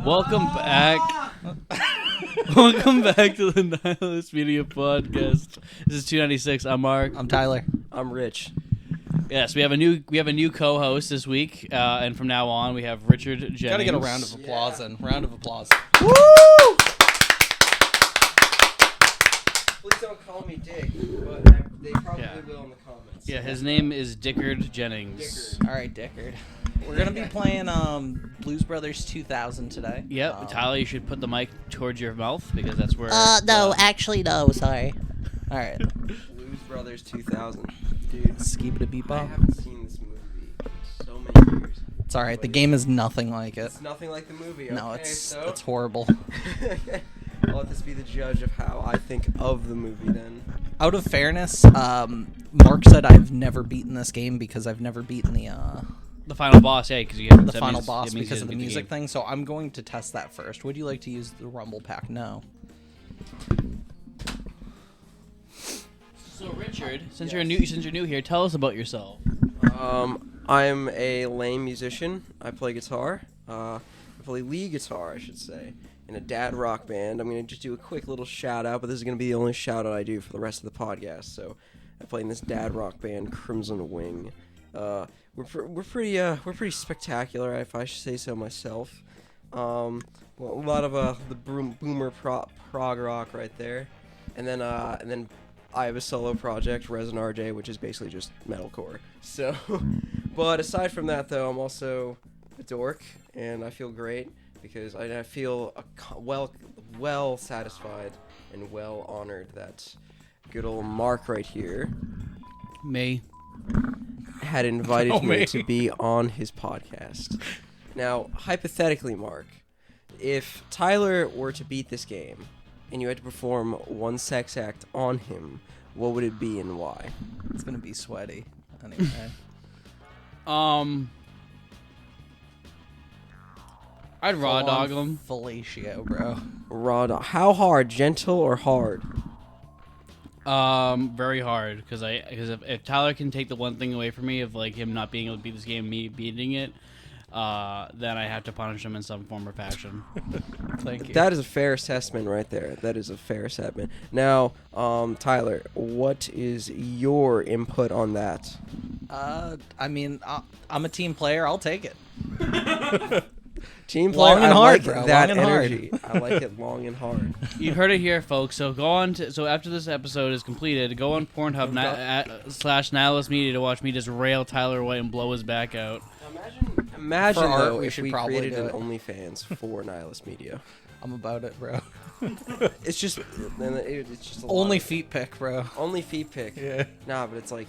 Welcome back. Welcome back to the Nihilist Media Podcast. This is 296. I'm Mark. I'm Tyler. I'm Rich. Yes, we have a new co-host this week, and from now on we have Richard Jennings. Gotta get a round of applause in. Round of applause. Woo! Please don't call me Dick, but they probably will in the comments. Yeah, his name is Dickard Jennings. Dickard. All right, Dickard. We're gonna be playing Blues Brothers 2000 today. Yep, Tyler, you should put the mic towards your mouth because that's where. No, actually, no. Sorry. All right. Blues Brothers 2000. Dude, Skibidi beep I bop. haven't seen this movie in so many years. It's all right. The game is nothing like it. It's nothing like the movie. No, okay, it's horrible. I'll let this be the judge of how I think of the movie then. Out of fairness, Mark said I've never beaten this game because I've never beaten the final boss, yeah, because you get the final boss because of the music thing. So I'm going to test that first. Would you like to use the Rumble Pack? No. So Richard, since you're new here, tell us about yourself. I'm a lame musician. I play guitar. I play lead guitar, I should say, in a dad rock band. I'm going to just do a quick little shout out, but this is going to be the only shout out I do for the rest of the podcast. So I play in this dad rock band, Crimson Wing. We're pretty spectacular, if I should say so myself. Well, a lot of the boomer prog rock right there, and then I have a solo project, Resin RJ, which is basically just metalcore. So, but aside from that, though, I'm also a dork, and I feel great because I feel well satisfied and well honored that good old Mark right here Me. had invited me to be on his podcast. Now, hypothetically, Mark, if Tyler were to beat this game and you had to perform one sex act on him, what would it be and why? It's gonna be sweaty. Anyway. I'd raw dog him. Fellatio, bro. Raw dog. How hard? Gentle or hard? Very hard because if Tyler can take the one thing away from me of like him not being able to beat this game, me beating it, then I have to punish him in some form or fashion. Thank you. That is a fair assessment right there. That is a fair assessment. Now, Tyler, what is your input on that? I mean, I'm a team player. I'll take it. Team player, Long and I hard, like bro. that Long and hard. energy. I like it long and hard. You heard it here, folks. So go on to after this episode is completed, go on Pornhub / Nihilist Media to watch me just rail Tyler White and blow his back out. Imagine For art, though, we if should we probably created do an it. OnlyFans for Nihilist Media. I'm about it, bro. It's just a lot Only of- feet pick, bro. only feet pick. Yeah. Nah, but it's like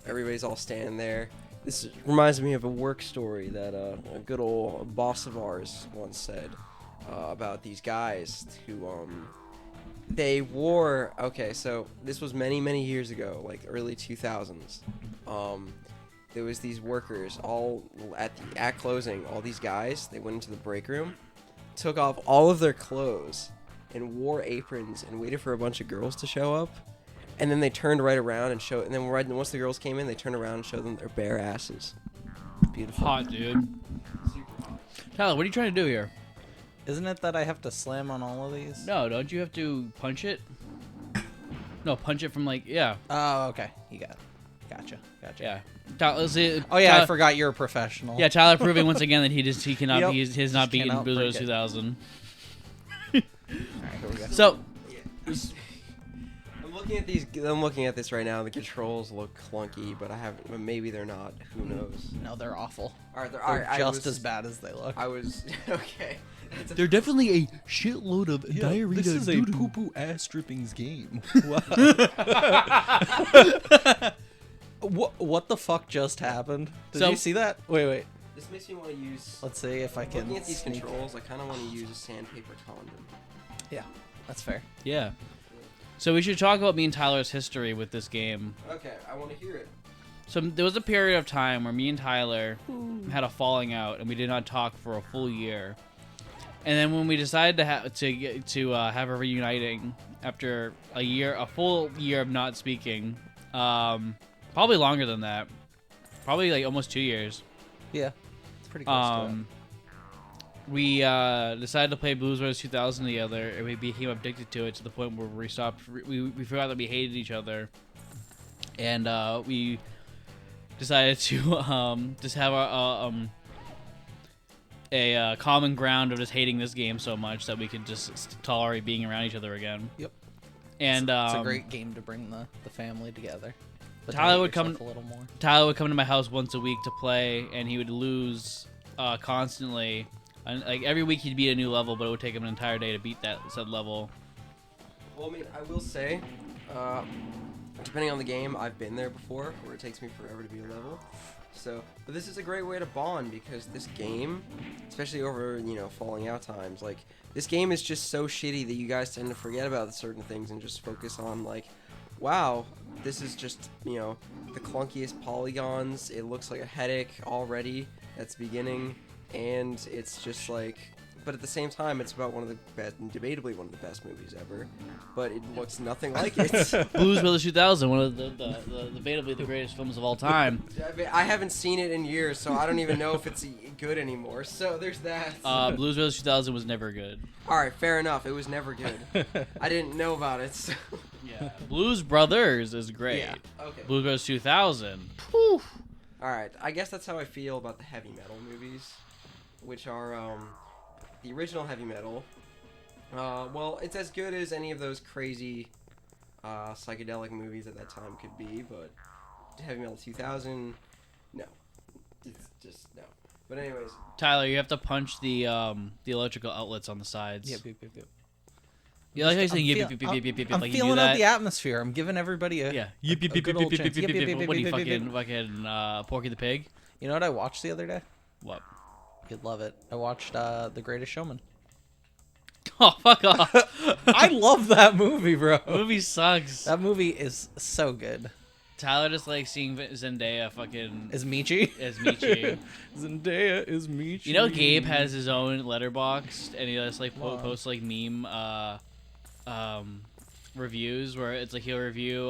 everybody's all standing there. This reminds me of a work story that a good old boss of ours once said about these guys who they wore. Okay, so this was many years ago, like early 2000s. There was these workers all at closing. All these guys, they went into the break room, took off all of their clothes, and wore aprons and waited for a bunch of girls to show up. And then they turned right around and showed. And then once the girls came in, they turned around and showed them their bare asses. Beautiful. Hot, dude. Tyler, what are you trying to do here? Isn't it that I have to slam on all of these? No, don't you have to punch it? No, punch it from yeah. Oh, okay. You got it. Gotcha. Yeah. Tyler, let's see, Oh yeah, Tyler, I forgot you're a professional. Yeah, Tyler proving once again that he cannot Yep. he's not Just beaten cannot Blues break it. 2000. All right, here we go. So I'm looking at this right now. The controls look clunky, but maybe they're not. Who knows? No, they're awful. All right, They're just as bad as they look. I was okay. they're definitely a shitload of diarrhea. This is a poo-poo ass strippings game. What the fuck just happened? Did So- you see that? Wait. This makes me want to use. Let's see if I can. Looking at these sneak- controls, I kind of want to use a sandpaper condom. Yeah, that's fair. Yeah. So we should talk about me and Tyler's history with this game. Okay, I want to hear it. So there was a period of time where me and Tyler had a falling out, and we did not talk for a full year. And then when we decided to have a reuniting after a full year of not speaking, probably longer than that, probably like almost 2 years. Yeah, it's pretty close to it. we decided to play Blues Brothers 2000 together, and we became addicted to it to the point where we stopped. We forgot that we hated each other, and we decided to just have a common ground of just hating this game so much that we could just tolerate being around each other again. Yep. And It's a great game to bring the family together. But to Tyler hate would come yourself a little more. Tyler would come to my house once a week to play, and he would lose constantly. And, like every week, he'd beat a new level, but it would take him an entire day to beat that said level. Well, I mean, I will say, depending on the game, I've been there before, where it takes me forever to beat a level. So, but this is a great way to bond because this game, especially over falling out times, like this game is just so shitty that you guys tend to forget about certain things and just focus on like, wow, this is just the clunkiest polygons. It looks like a headache already at the beginning, and it's just like. But at the same time, it's about one of the best, debatably one of the best movies ever. But it looks nothing like it. Blues Brothers 2000, one of the debatably the greatest films of all time. I haven't seen it in years, so I don't even know if it's good anymore. So there's that. Blues Brothers 2000 was never good. All right, fair enough. It was never good. I didn't know about it. So. Yeah, Blues Brothers is great. Yeah. Okay. Blues Brothers 2000. Whew. All right. I guess that's how I feel about the heavy metal movies, which are the original heavy metal. Well, it's as good as any of those crazy psychedelic movies at that time could be, but heavy metal 2000, no. It's just no. But anyways, Tyler, you have to punch the electrical outlets on the sides. Yep, yep, yep, yep. You like how you say yip, yip, I'm yip, yip, yip, yip, I'm like you do feeling out that? the atmosphere. I'm giving everybody a Yeah. a good old chance. Yip, yip, yip, What are you yip, yip, yip. fucking Porky the Pig? You know what I watched the other day? What? You'd love it. I watched The Greatest Showman. Oh, fuck off. I love that movie, bro. Movie sucks. That movie is so good. Tyler just likes seeing Zendaya fucking Is Michi? as Michi. Zendaya is Michi. You know, Gabe has his own letterbox, and he just like Wow. posts like meme reviews where it's like he'll review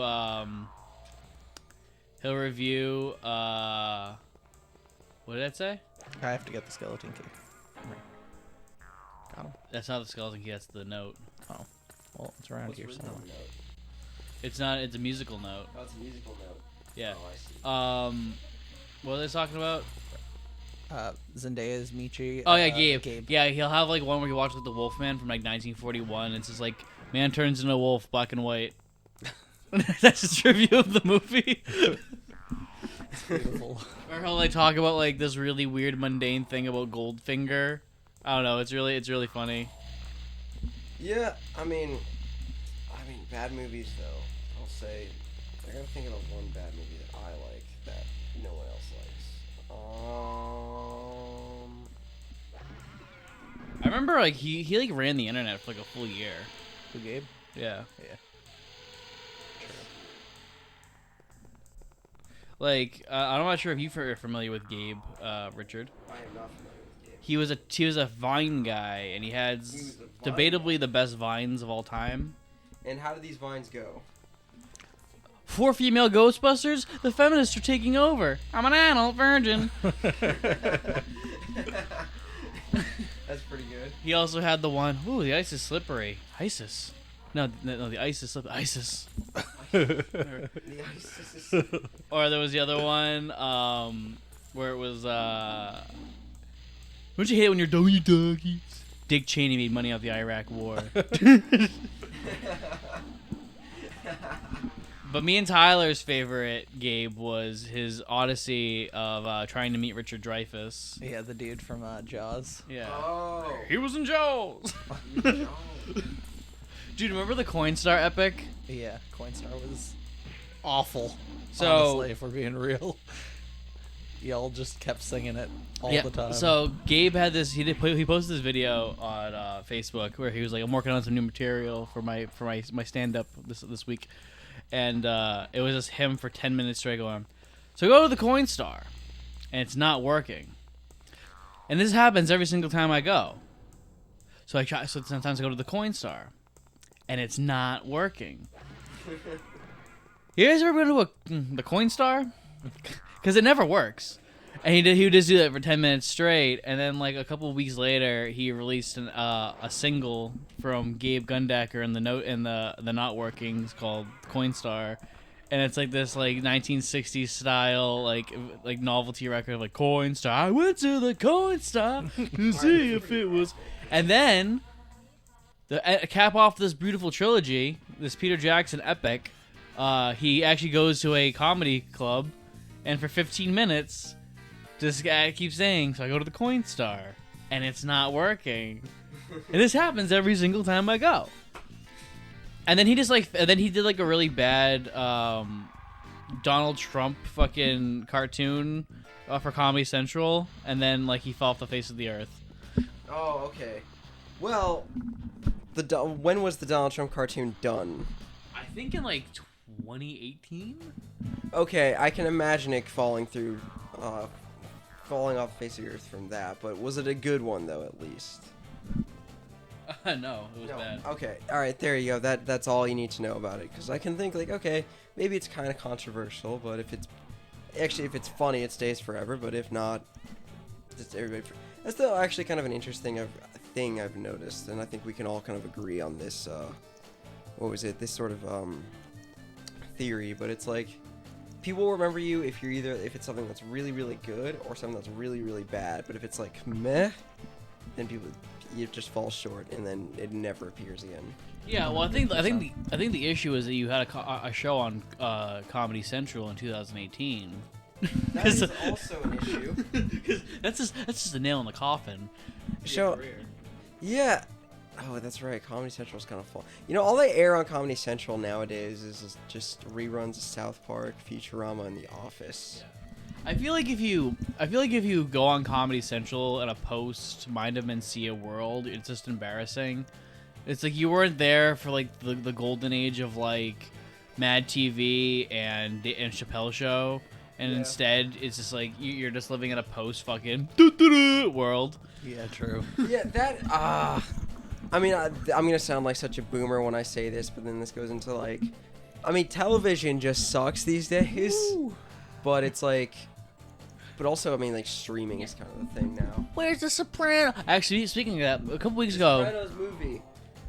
what did that say? I have to get the skeleton key. Got him. That's not the skeleton key, that's the note. Oh. Well, it's around what's here written somewhere. on the note? It's not, it's a musical note. Oh, it's a musical note. Yeah. Oh, I see. What are they talking about? Zendaya is Michi. Oh yeah, Gabe. Yeah, he'll have like one where he watches like the Wolfman from like 1941. It's just like man turns into a wolf, black and white. That's his review of the movie. It's beautiful. Or he'll like talk about like this really weird mundane thing about Goldfinger. I don't know. It's really funny. Yeah, I mean, bad movies though. I'll say, I gotta think about one bad movie that I like that no one else likes. I remember like he like ran the internet for like a full year. Who, Gabe? Yeah. Yeah. Like I'm not sure if you're familiar with Gabe Richard. I am not familiar with Gabe. He was a Vine guy, and he had debatably the best Vines of all time. And how do these vines go? 4 female Ghostbusters? The feminists are taking over. I'm an adult virgin. That's pretty good. He also had the one, ooh, the ice is slippery. ISIS. No, the ice is slippery. ISIS. The ice is Or there was the other one, where it was, don't you hate it when you're doggies? Dick Cheney made money off the Iraq War. But me and Tyler's favorite, Gabe, was his odyssey of trying to meet Richard Dreyfuss. Yeah, the dude from Jaws. Yeah. Oh. He was in Jaws. Dude, remember the Coinstar epic? Yeah, Coinstar was awful. So- honestly, if we're being real. Y'all just kept singing it all the time. So Gabe had this. He posted this video on Facebook where he was like, "I'm working on some new material for my stand up this week," and it was just him for 10 minutes straight going. So go to the Coinstar, and it's not working. And this happens every single time I go. So I try. So sometimes I go to the Coinstar, and it's not working. You guys ever been to the Coinstar? Because it never works. And he would just do that for 10 minutes straight, and then like a couple weeks later, he released a single from Gabe Gundaker in the Not Workings called Coinstar, and it's like this like 1960s style like novelty record of like Coinstar. I went to the Coinstar to see if it was, and then the cap off this beautiful trilogy, this Peter Jackson epic. He actually goes to a comedy club, and for 15 minutes. This guy keeps saying, so I go to the Coinstar, and it's not working. And this happens every single time I go. And then he did like a really bad Donald Trump fucking cartoon for Comedy Central, and then like he fell off the face of the earth. Oh, okay. Well, when was the Donald Trump cartoon done? I think in like 2018. Okay, I can imagine it falling off the face of the earth from that, but was it a good one though? At least. No, it was bad. Okay, all right, there you go. That's all you need to know about it, because I can think like, okay, maybe it's kind of controversial, but if it's funny, it stays forever. But if not, it's everybody. That's still actually kind of an interesting thing I've noticed, and I think we can all kind of agree on this. This sort of theory, but it's like. People will remember you if it's something that's really, really good or something that's really, really bad. But if it's like meh, then it just falls short, and then it never appears again. Yeah, well, I think the issue is that you had a show on Comedy Central in 2018. That is also an issue. That's just a nail in the coffin. Show, yeah. Oh, that's right. Comedy Central is kind of fun. You know, all they air on Comedy Central nowadays is just reruns of South Park, Futurama, and The Office. Yeah. I feel like if you go on Comedy Central and a post Mind of Mencia World, it's just embarrassing. It's like you weren't there for like the golden age of like Mad TV and Chappelle Show, and instead it's just like you're just living in a post fucking world. Yeah, true. Yeah, that I mean, I'm gonna sound like such a boomer when I say this, but then this goes into like, I mean, television just sucks these days. Woo. But it's like, but also, I mean, like streaming is kind of the thing now. Where's the Soprano? Actually, speaking of that, a couple weeks ago, Sopranos movie.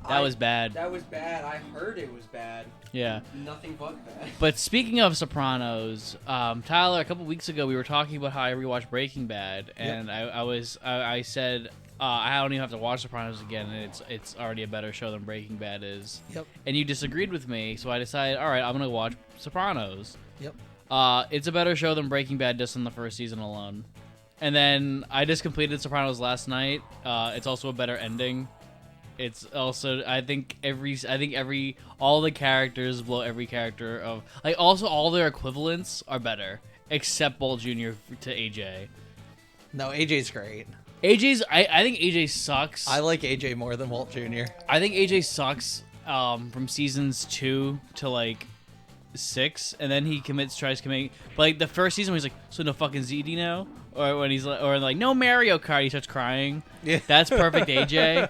That was bad. That was bad. I heard it was bad. Yeah. Nothing but bad. But speaking of Sopranos, Tyler, a couple weeks ago we were talking about how I rewatched Breaking Bad, and I said. I don't even have to watch Sopranos again, and it's already a better show than Breaking Bad is. Yep. And you disagreed with me, so I decided, all right, I'm gonna watch Sopranos. Yep. It's a better show than Breaking Bad just in the first season alone. And then I just completed Sopranos last night. It's also a better ending. It's also I think all the characters blow every character of like also all their equivalents are better except Walt Jr. to AJ. No, AJ's great. I think AJ sucks. I like AJ more than Walt Jr. I think AJ sucks from seasons 2 to like 6, and then he tries committing. But like the first season, when he's like, "So no fucking ZD now," or when he's like, "No Mario Kart," he starts crying. Yeah, that's perfect AJ.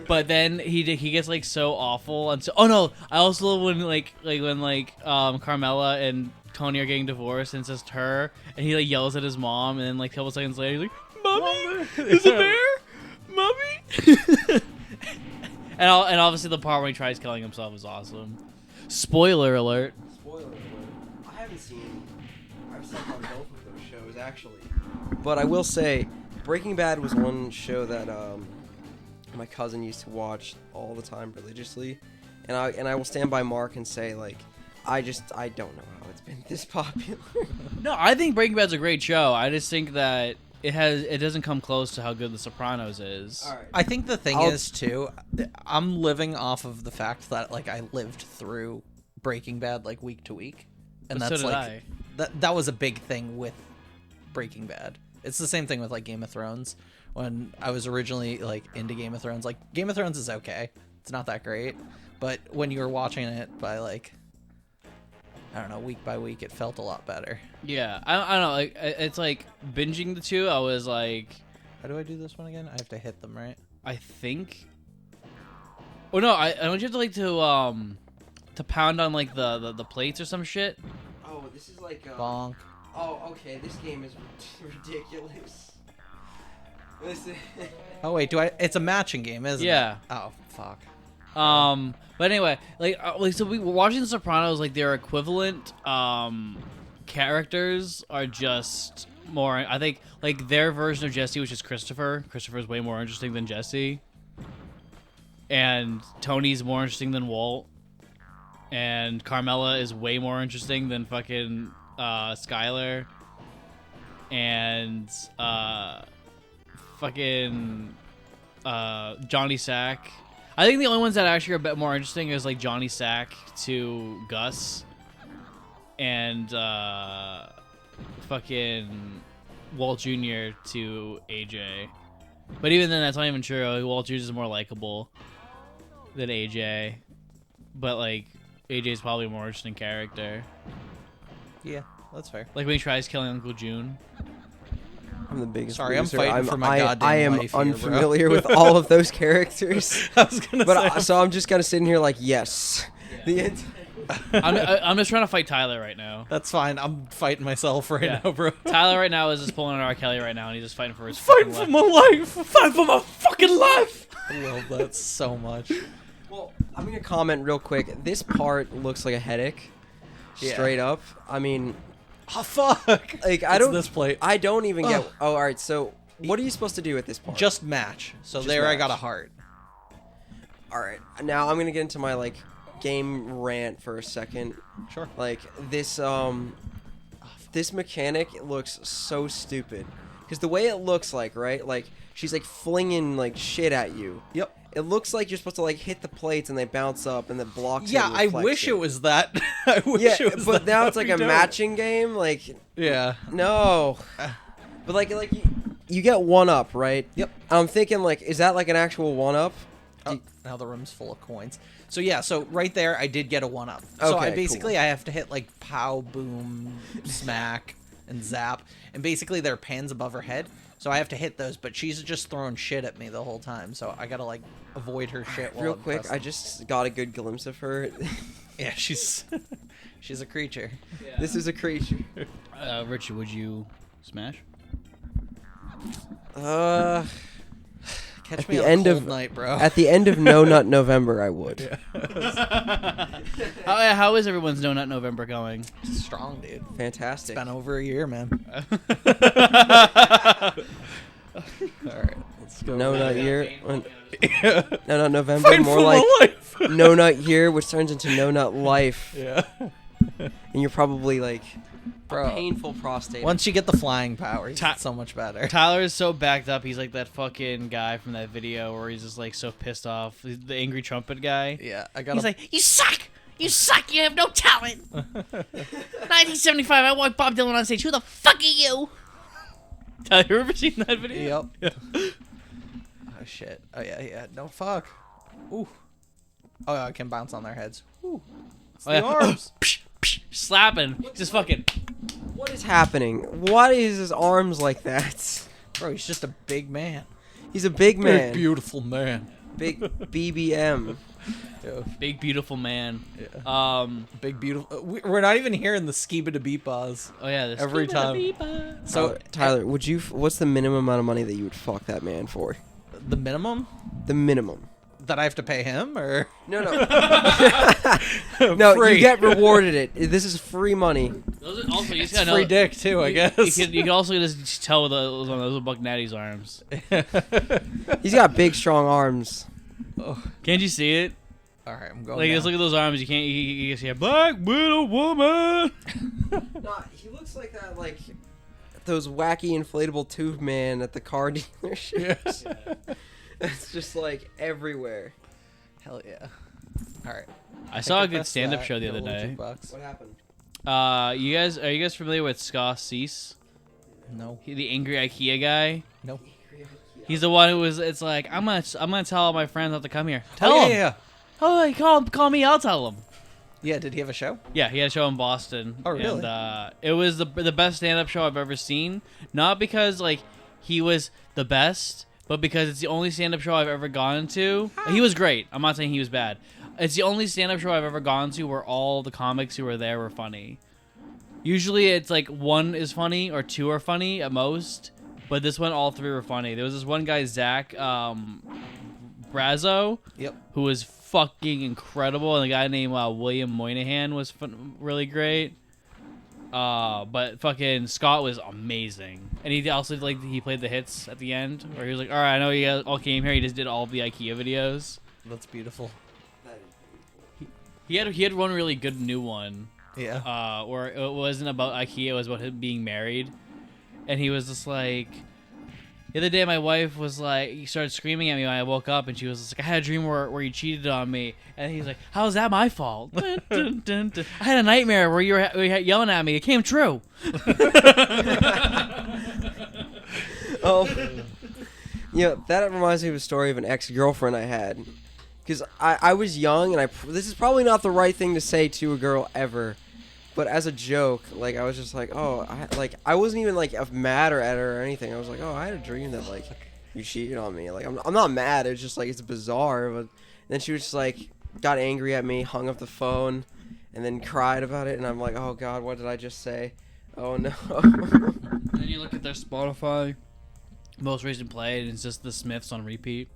But then he gets like so awful, and so oh no, I also love when when Carmela and Tony are getting divorced, and it's just her, and he like yells at his mom, and then like a couple seconds later, he's like. Mommy, is it bear? Mommy. and obviously the part where he tries killing himself is awesome. Spoiler alert. Spoiler alert. I've seen probably both of those shows actually, but I will say, Breaking Bad was one show that my cousin used to watch all the time religiously, and I will stand by Mark and say like, I don't know how it's been this popular. No, I think Breaking Bad's a great show. I just think that. It doesn't come close to how good The Sopranos is. All right. I think the thing is too, I'm living off of the fact that like I lived through Breaking Bad like week to week, and but that's so did like that was a big thing with Breaking Bad. It's the same thing with like Game of Thrones. When I was originally like into Game of Thrones, like Game of Thrones is okay, it's not that great, but when you were watching it by like I don't know, week by week, it felt a lot better. Yeah, I don't know. Like, it's like binging the two. I was like, how do I do this one again? I have to hit them, right? I think. Oh no, I don't you have to like to pound on like the plates or some shit. Oh, this is like bonk. Oh, okay. This game is ridiculous. Listen. Oh wait, it's a matching game, isn't it? Yeah. Oh fuck. But anyway, so we were watching The Sopranos. Like their equivalent characters are just more. I think like their version of Jesse, which is Christopher. Christopher is way more interesting than Jesse, and Tony's more interesting than Walt, and Carmela is way more interesting than fucking Skylar, and fucking Johnny Sack. I think the only ones that actually are a bit more interesting is like Johnny Sack to Gus, and fucking Walt Jr. to AJ. But even then, that's not even true. Walt Jr. is more likable than AJ, but like AJ is probably a more interesting character. Yeah, that's fair. Like when he tries killing Uncle June. I'm the biggest. Sorry, loser. I'm fighting for my goddamn I am life here, unfamiliar with all of those characters. I was gonna say. So I'm just kind of sitting here like, yes. Yeah. I'm just trying to fight Tyler right now. That's fine. I'm fighting myself right now, bro. Tyler right now is just pulling an R. Kelly right now, and he's just fighting for his Fighting fucking for life. my life. Fighting for my fucking life. I love that so much. Well, I'm gonna comment real quick. This part looks like a headache. Yeah. Straight up. I mean, Oh fuck. like I It's don't. this plate. I don't even get. Ugh. Oh, all right. So what are you supposed to do at this part? Just match. So Just there I got a match. heart. All right. Now I'm gonna get into my like game rant for a second. Sure. Like this this mechanic looks so stupid because the way it looks like, right? Like she's like flinging like shit at you. Yep. It looks like you're supposed to like hit the plates and they bounce up and it blocks. Yeah, it and I reflects wish it was that. I wish Yeah, it was but that. now it's That'd like a be dope. matching game. Like Yeah. no, but like you get one up, right? Yep. I'm thinking like, is that like an actual one up? Oh, now the room's full of coins. So yeah, so right there I did get a one up. So I Okay, basically cool. I have to hit like pow, boom, smack, and zap, and basically there are pans above her head. So I have to hit those, but she's just throwing shit at me the whole time. So I gotta like avoid her shit. While Real I'm quick, pressing. I just got a good glimpse of her. Yeah, she's she's a creature. This is a creature. Richard, would you smash? Catch At me the on end a cold of- night, bro. At the end of No Nut November, I would. How is everyone's No Nut November going? Strong, dude. Fantastic. It's been over a year, man. All right, let's go. No Nut Year. Yeah. No Nut November. Fight More for like my life. No Nut Year, which turns into No Nut Life. Yeah. And you're probably like Bro. a painful prostate. Once you get the flying powers, Ta- it's so much better. Tyler is so backed up. He's like that fucking guy from that video where he's just like so pissed off. He's the angry trumpet guy. Yeah, I got. He's like, "You suck! You suck! You have no talent." 1975. I walked Bob Dylan on stage. Who the fuck are you? Tyler, you ever seen that video? Yep. Oh shit. Oh yeah. No fuck. Ooh. Oh, I can bounce on their heads. Ooh. It's Oh, the yeah. arms. Psh, psh, slapping. Just fucking. What is happening? Why is his arms like that? Bro, he's just a big man. He's a big man. Big beautiful man. Big BBM. Yeah. Big beautiful man. Yeah. Big beautiful. We're not even hearing the skiba to beat buzz. Oh yeah. The Every time. skiba-da-beep-a. So Tyler, would you? What's the minimum amount of money that you would fuck that man for? the minimum The minimum. that I have to pay him, or No. No, Free. you get rewarded it. This is free money. Those are also, you it's just gotta know, free dick too, I guess. You can also just tell with those Buck Natty's arms. He's got big, strong arms. Oh. Can't you see it? All right, I'm going. Like, just now. look at those arms. You can't. You see a black widow woman. Nah, he looks like that, like those wacky inflatable tube man at the car dealerships. It's just like everywhere. Hell yeah. All right. I saw a good Press stand-up that, show the get a other little day. jukebox. What happened? Are you guys familiar with Scott Cease? No. The angry IKEA guy. No. He's the one who was. It's like I'm gonna tell all my friends not to come here. Tell Oh them. yeah, yeah. Oh, call me. I'll tell them. Yeah. Did he have a show? Yeah, he had a show in Boston. Oh, really? And it was the best stand-up show I've ever seen. Not because like he was the best, but because it's the only stand-up show I've ever gone to. He was great. I'm not saying he was bad. It's the only stand-up show I've ever gone to where all the comics who were there were funny. Usually it's like one is funny or two are funny at most, but this one all three were funny. There was this one guy, Zach Brazo, who was fucking incredible, and the guy named William Moynihan was really great. But fucking Scott was amazing, and he also he played the hits at the end, where he was like, "All right, I know you guys all came here. He just did all of the IKEA videos." That's beautiful. He had one really good new one. Yeah. Or it wasn't about IKEA, it was about him being married. And he was just like, the other day my wife was like, he started screaming at me when I woke up, and she was just like, I had a dream where you cheated on me. And he's like, how's that my fault? Dun, dun, dun, dun. I had a nightmare where you were yelling at me. It came true. Oh, that reminds me of a story of an ex-girlfriend I had. Because I was young, and this is probably not the right thing to say to a girl ever. But as a joke, like, I was just like, oh, I wasn't even, like, mad or at her or anything. I was like, oh, I had a dream that, like, you cheated on me. Like, I'm not mad. It's just, like, it's bizarre. But then she was just, like, got angry at me, hung up the phone, and then cried about it. And I'm like, oh, God, what did I just say? Oh, no. And then you look at their Spotify most recent play, and it's just the Smiths on repeat.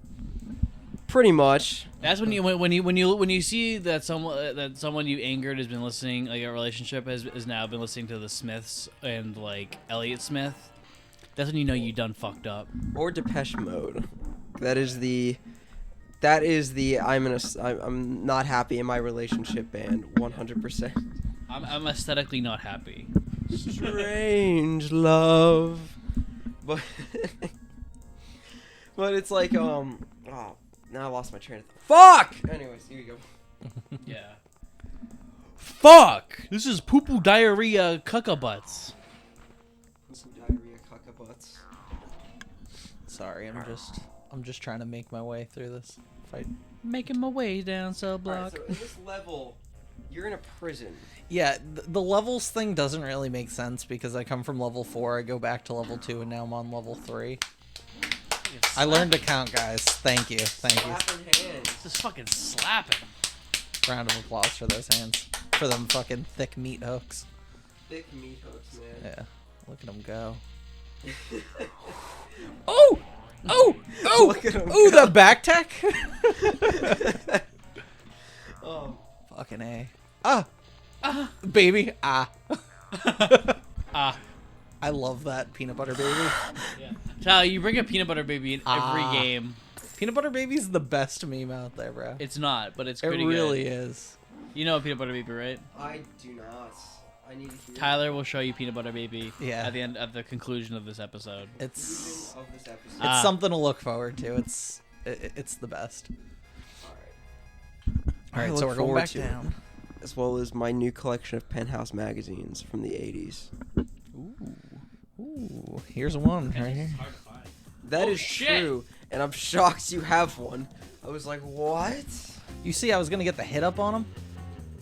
Pretty much. That's when you see that someone you angered has been listening, like a relationship has now been listening to the Smiths and like Elliott Smith. That's when you know you done fucked up. Or Depeche Mode. That is the I'm not happy in my relationship band 100%. I'm aesthetically not happy. Strange love. But it's like oh, now I lost my train of thought. Fuck! Anyways, here you go. Yeah. Fuck! This is poo-poo diarrhea cucka butts. Some diarrhea cucka butts. Sorry, I'm just trying to make my way through this fight. Making my way down cell block. Alright, so in this level, you're in a prison. Yeah, the levels thing doesn't really make sense because I come from level 4, I go back to level 2, and now I'm on level 3. I learned to count, guys. Thank you. Slapping hands. Just fucking slapping. Round of applause for those hands. For them fucking thick meat hooks. Thick meat hooks, man. Yeah. Look at them go. Oh! Look at 'em Ooh, go. the back tech? Oh. Fucking A. Baby. I love that peanut butter baby. Yeah. Tyler, you bring a peanut butter baby in every game. Peanut butter baby's the best meme out there, bro. It's not, but it's It pretty really good. is. You know peanut butter baby, right? I do not. I need to hear Tyler will show you peanut butter baby. Yeah. At the end, at the conclusion of this episode. It's of this episode. it's something to look forward to. It's the best. All right, so we're going back down. As well as my new collection of Penthouse magazines from the 80s. Ooh, here's one right here. Hard to find. That Oh, is shit. true, and I'm shocked you have one. I was like, what? You see, I was gonna get the hit up on him.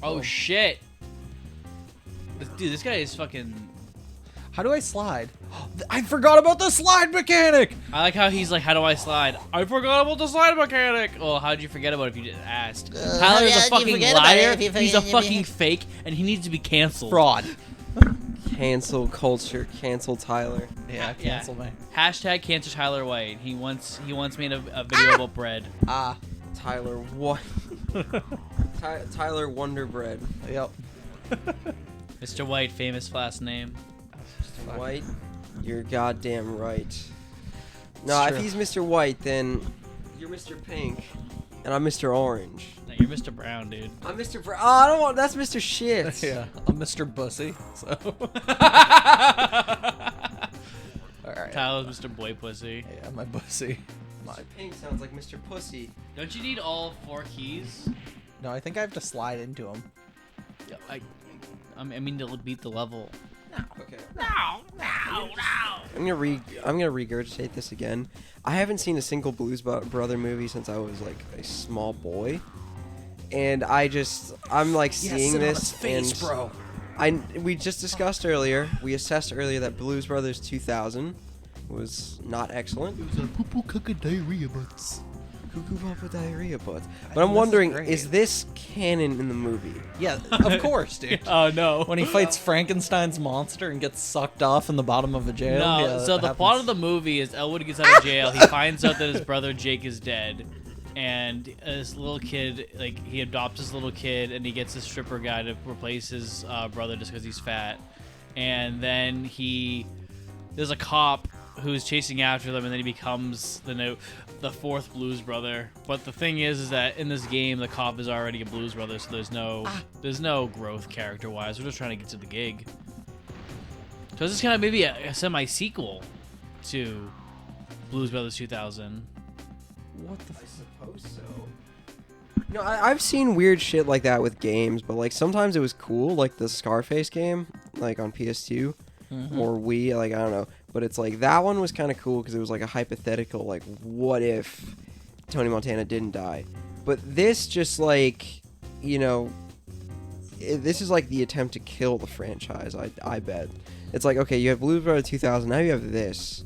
Oh shit! Dude, this guy is fucking. How do I slide? I forgot about the slide mechanic. I like how he's like, "How do I slide?" I forgot about the slide mechanic. Well, how did you forget about it if you just asked? Tyler is a fucking liar. He's a fucking fake, and he needs to be canceled. Fraud. Cancel culture. Cancel Tyler. Yeah, cancel me. Hashtag cancel Tyler White. He once made a video about bread. Tyler what? Tyler Wonderbread. Yep. Mr. White, famous last name. White, you're goddamn right. No, It's if true. he's Mr. White, then you're Mr. Pink, and I'm Mr. Orange. No, you're Mr. Brown, dude. I'm Mr. Oh, I don't want. That's Mr. Shit. Yeah, I'm Mr. Bussy. So. All right. Tyler's Mr. Boy Pussy. Yeah, my Bussy. Mr. Pink sounds like Mr. Pussy. Don't you need all 4 keys? No, I think I have to slide into him. Yeah, I mean to beat the level. Okay. No. I'm gonna regurgitate this again. I haven't seen a single Blues Brother movie since I was like a small boy, and I'm like seeing sit on this his face, and bro. we just discussed earlier. We assessed earlier that Blues Brothers 2000 was not excellent. It was a poo-poo cucka diarrhea butts. Cuckoo Papa Diarrhea Butts. This But I'm is wondering, great. is this canon in the movie? Yeah, of course, dude. Oh no. When he fights Frankenstein's monster and gets sucked off in the bottom of a jail. No, yeah, so that the plot of happens. the movie is Elwood gets out of jail. He finds out that his brother Jake is dead, and this little kid, like he adopts this little kid, and he gets a stripper guy to replace his brother just because he's fat. And then there's a cop who's chasing after them, and then he becomes the fourth Blues Brother. But the thing is that in this game, the cop is already a Blues Brother, so there's no growth character wise. We're just trying to get to the gig. So this is kind of maybe a semi-sequel to Blues Brothers 2000. What the? I suppose so. You know, I've seen weird shit like that with games, but like sometimes it was cool, like the Scarface game, like on PS2 or Wii. Like I don't know, but it's like that one was kind of cool because it was like a hypothetical, like what if Tony Montana didn't die? But this just like, you know, this is like the attempt to kill the franchise. I bet. It's like, okay, you have Blues Brothers 2000, now you have this.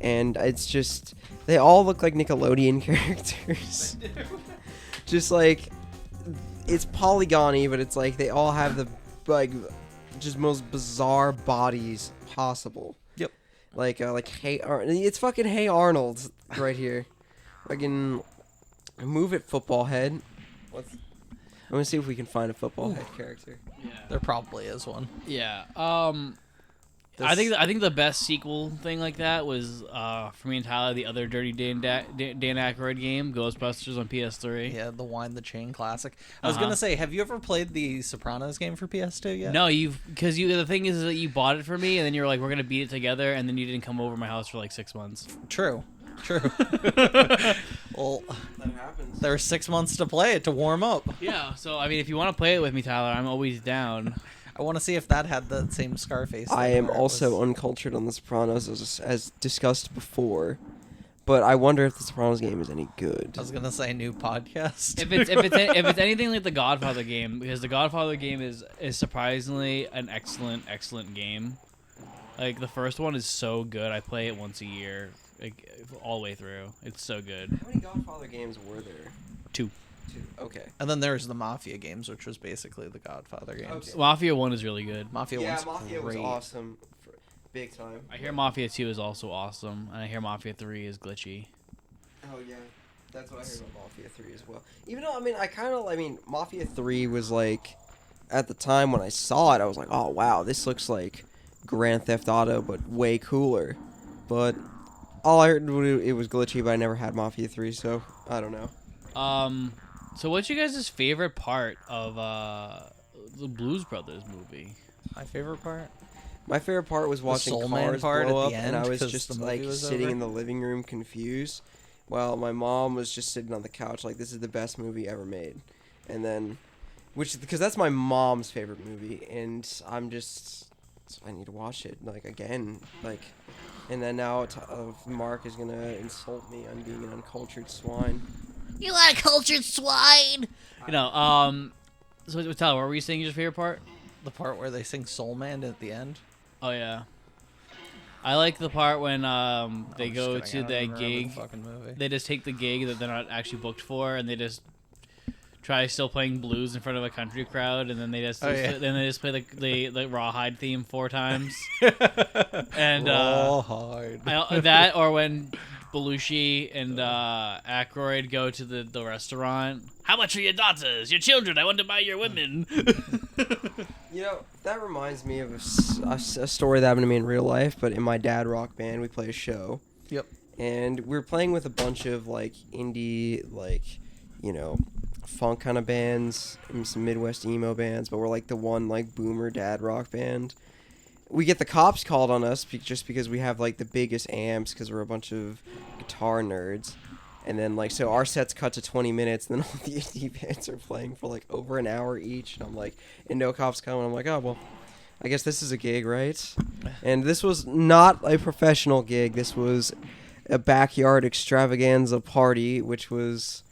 And it's just, they all look like Nickelodeon characters. Just like, it's polygon-y, but it's like they all have the, like, just most bizarre bodies possible. Yep. Like Hey Arnold. It's fucking Hey Arnold right here. Fucking move it, football head. I'm gonna see if we can find a football head character. Yeah. There probably is one. Yeah. I think the best sequel thing like that was for me and Tyler, the other Dirty Dan Aykroyd game, Ghostbusters on PS3. Yeah, the Wind the Chain classic. I was gonna say, have you ever played the Sopranos game for PS2 yet? No, because the thing is that you bought it for me, and then you were like, we're gonna beat it together, and then you didn't come over my house for like 6 months. True. Well, That happens. there are 6 months to play it to warm up. Yeah. So I mean, if you want to play it with me, Tyler, I'm always down. I want to see if that had the same Scarface. I thing am where it also was- uncultured on The Sopranos, as discussed before. But I wonder if The Sopranos game is any good. I was gonna say new podcast. If it's anything like the Godfather game, because the Godfather game is surprisingly an excellent game. Like the first one is so good. I play it once a year, like all the way through. It's so good. How many Godfather games were there? 2. Okay. And then there's the Mafia games, which was basically the Godfather games. Okay. Mafia 1 is really good. Mafia Yeah, 1's Mafia great. was awesome. Big time. I hear Mafia 2 is also awesome, and I hear Mafia 3 is glitchy. Oh, yeah. That's what I heard about Mafia 3 as well. Even though, Mafia 3 was like, at the time when I saw it, I was like, oh, wow, this looks like Grand Theft Auto, but way cooler. But all I heard, it was glitchy, but I never had Mafia 3, so I don't know. So what's your guys' favorite part of the Blues Brothers movie? My favorite part? My favorite part was watching Soul Man cars part blow at up, the and I end, was 'cause just the movie like was sitting over. in the living room confused, while my mom was just sitting on the couch like, "This is the best movie ever made," and then, because that's my mom's favorite movie, and I need to watch it like again, like, and then now Mark is gonna insult me on being an uncultured swine. You uncultured swine! You know, so Tyler, what were you saying your favorite part? The part where they sing Soul Man at the end. Oh yeah, I like the part when they I'm just go kidding, I to don't that even remember gig. the fucking movie. They just take the gig that they're not actually booked for, and they just try still playing blues in front of a country crowd, and then they just Oh, yeah. then they just play the Rawhide theme 4 times. And hard. that, or when Belushi and Aykroyd go to the restaurant. How much are your daughters? Your children? I want to buy your women. You know, that reminds me of a story that happened to me in real life, but in my dad rock band, we play a show. Yep. And we were playing with a bunch of, like, indie, like, you know, funk kind of bands, and some Midwest emo bands, but we're, like, the one, like, boomer dad rock band. We get the cops called on us just because we have, like, the biggest amps, because we're a bunch of guitar nerds. And then, like, so our sets cut to 20 minutes, and then all the indie bands are playing for, like, over an hour each. And I'm like, and no cops come. And I'm like, oh, well, I guess this is a gig, right? And this was not a professional gig. This was a backyard extravaganza party, which was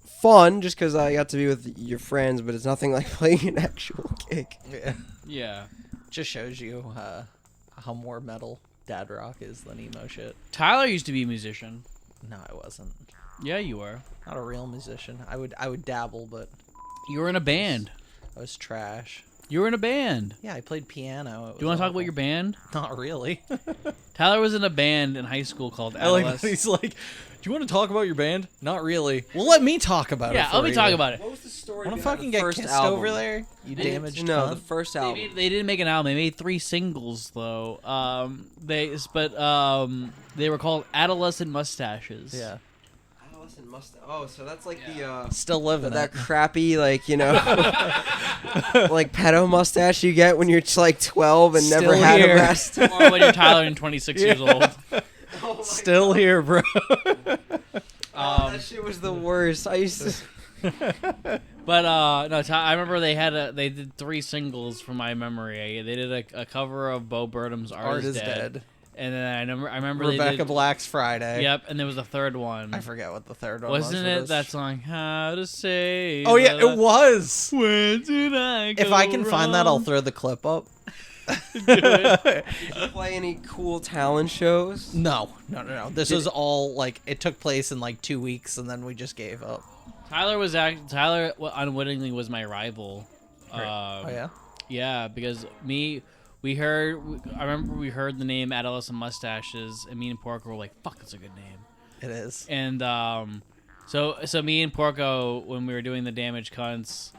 fun just because I got to be with your friends, but it's nothing like playing an actual gig. Yeah. Yeah. Just shows you how more metal dad rock is than emo shit. Tyler used to be a musician. No, I wasn't. Yeah, you were. Not a real musician. I would dabble, but You were in a band. I was trash. You were in a band. Yeah, I played piano. Do you want to talk about your band? Not really. Tyler was in a band in high school called I like Adolescent. he's like, do you want to talk about your band? Not really. Well, let me talk about it. Yeah, for let me you. talk about it. What was the story? Want to behind fucking the get first kissed album? over there? You damaged No, cunt. the first They, album. they didn't make an album. They made 3 singles though. They were called Adolescent Mustaches. Yeah. Adolescent Mustang. Oh, so that's like the Still living that it. crappy like like pedo mustache you get when you're just like 12 and never Still had here. a rest. Or when you're Tyler and 26 years old. Oh my Still here, bro. God, that shit was the worst. I used to. But no, I remember they did 3 singles from my memory. They did a cover of Bo Burnham's "Art Is Dead," and then I remember they Rebecca did, Black's Friday. Yep, and there was a third one. I forget what the third one was. Wasn't for it this. that song? How to say? Oh yeah, that it was. Where did I go If I can find that, I'll wrong? throw the clip up. Did you play any cool talent shows? No. This was all like it took place in like 2 weeks, and then we just gave up. Tyler unwittingly was my rival. Oh yeah. Yeah, because I remember we heard the name Adolescent Mustaches, and me and Porco were like, "Fuck, that's a good name." It is. And so me and Porco, when we were doing the Damaged Cunts,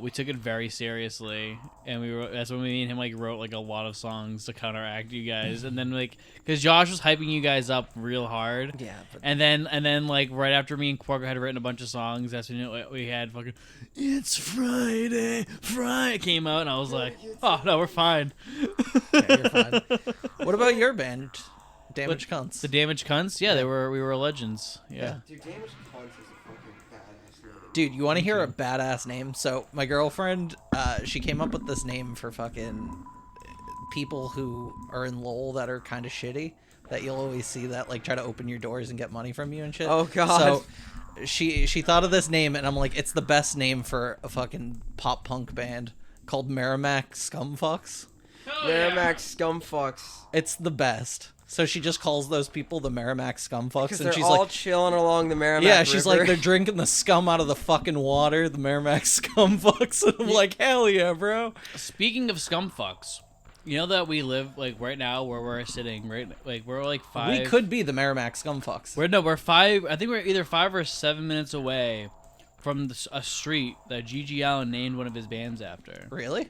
we took it very seriously, and that's when me and him like wrote like a lot of songs to counteract you guys, and then like because Josh was hyping you guys up real hard. Yeah. But And then like right after me and Porco had written a bunch of songs, that's when we had fucking "It's Friday" came out, and I was like, "Oh no, we're fine." yeah, you're fine. What about your band? Damaged Cunts. The Damaged Cunts, yeah, we were legends. Yeah. Dude, Damaged Cunts is a fucking badass name. Dude, you want to hear a badass name? So my girlfriend, she came up with this name for fucking people who are in Lowell that are kind of shitty. That you'll always see that like try to open your doors and get money from you and shit. Oh, God. So she thought of this name, and I'm like, it's the best name for a fucking pop punk band called Merrimack Scumfucks. Merrimack Scumfucks. It's the best. So she just calls those people the Merrimack Scumfucks, Because and they're she's all like, chilling along the Merrimack yeah, she's River. like, they're drinking the scum out of the fucking water, the Merrimack Scumfucks. And I'm like, hell yeah, bro. Speaking of scumfucks, you know that we live like right now where we're sitting, right? Like we're like 5. We could be the Merrimack Scumfucks. We're 5. I think we're either 5 or 7 minutes away from a street that G.G. Allen named one of his bands after. Really?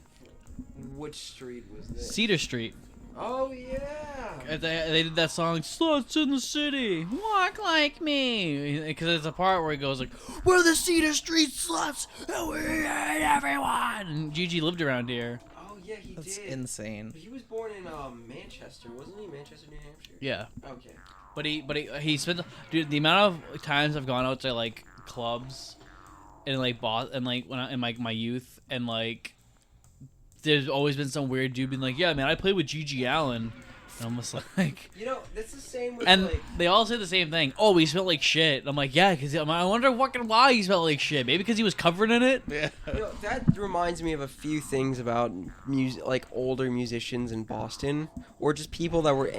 Which street was this? Cedar Street. Oh, yeah. They did that song, "Sluts in the City, Walk Like Me," because it's a part where he goes like, "We're the Cedar Street sluts, and we hate everyone." And Gigi lived around here. Oh, yeah, he That's did. insane. He was born in Manchester, wasn't he? Manchester, New Hampshire? Yeah, Okay. but he spent, dude, the amount of times I've gone out to like clubs, in like and like when in like my youth, and like there's always been some weird dude being like, "Yeah, man, I played with G.G. Allen." And I'm just like, You know, that's the same with, and like... they all say the same thing. "Oh, he smelled like shit." And I'm like, "Yeah, because I wonder why he smelled like shit. Maybe because he was covered in it." Yeah. You know, that reminds me of a few things about music, like older musicians in Boston, or just people that were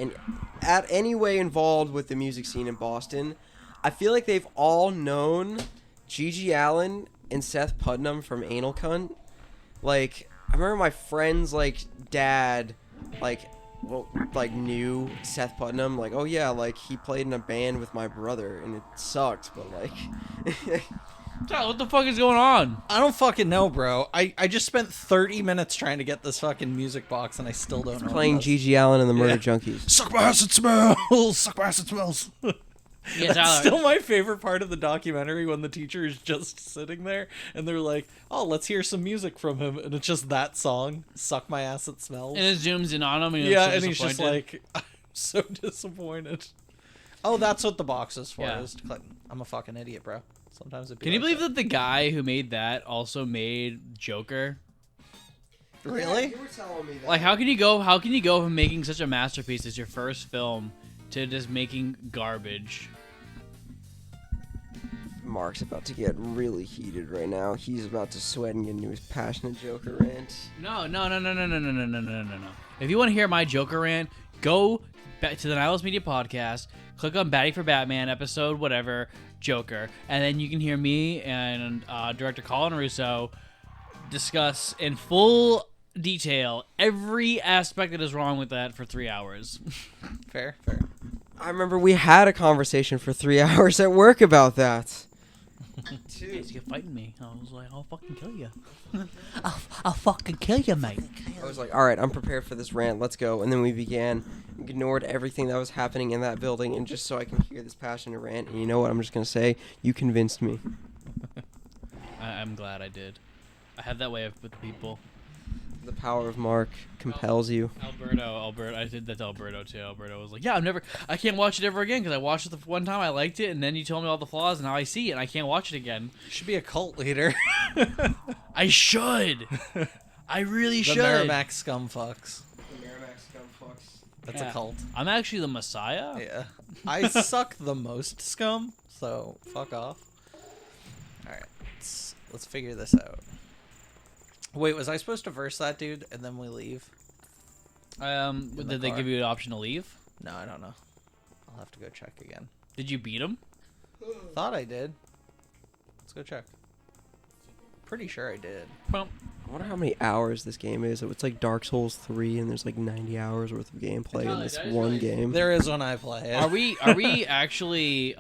at any way involved with the music scene in Boston. I feel like they've all known G.G. Allen and Seth Putnam from Anal Cunt. Like, I remember my friend's like dad, knew Seth Putnam. Like, oh yeah, like he played in a band with my brother, and it sucked, but like. Tyler, what the fuck is going on? I don't fucking know, bro. I just spent 30 minutes trying to get this fucking music box, and I still don't know. Playing what it does. G.G. Allen and the Murder Junkies. Suck my ass, it smells. Suck my ass, it smells. Yeah, That's Tyler. still my favorite part of the documentary, when the teacher is just sitting there and they're like, "Oh, let's hear some music from him," and it's just that song, "Suck My Ass, It Smells." And it zooms in on him. And Yeah, so and he's just disappointed. like, "I'm so disappointed." Oh, that's what the box is for. Yeah. Is to click. I'm a fucking idiot, bro. Sometimes it. Can you believe that the guy who made that also made Joker? Really? Yeah, you were telling me that. Like, how can you go from making such a masterpiece as your first film to just making garbage? Mark's about to get really heated right now. He's about to sweat and get into his passionate Joker rant. No. If you want to hear my Joker rant, go to the Nihilist Media Podcast, click on Batting for Batman episode whatever Joker, and then you can hear me and director Colin Russo discuss in full detail every aspect that is wrong with that for 3 hours. Fair. I remember we had a conversation for 3 hours at work about that. He's fighting me. I was like, I'll fucking kill you. I'll fucking kill you, mate. I was like, all right, I'm prepared for this rant. Let's go. And then we began, ignored everything that was happening in that building, and just so I can hear this passionate rant. And you know what? I'm just going to say, you convinced me. I'm glad I did. I have that way with people. The power of Mark compels you. Alberto, I did that to Alberto too. Alberto was like, "Yeah, I can't watch it ever again because I watched it the one time, I liked it, and then you told me all the flaws, and now I see it, and I can't watch it again." You should be a cult leader. I should. I really The should. Merrimack Scumfucks. The Merrimack Scumfucks. That's Yeah. a cult. I'm actually the Messiah. Yeah. I suck the most scum, so fuck off. Alright, let's figure this out. Wait, was I supposed to verse that dude and then we leave? Did they give you an option to leave? No, I don't know. I'll have to go check again. Did you beat him? Thought I did. Let's go check. Pretty sure I did. Well, I wonder how many hours this game is. It's like Dark Souls 3, and there's like 90 hours worth of gameplay in this one game. There is when I play it. are we actually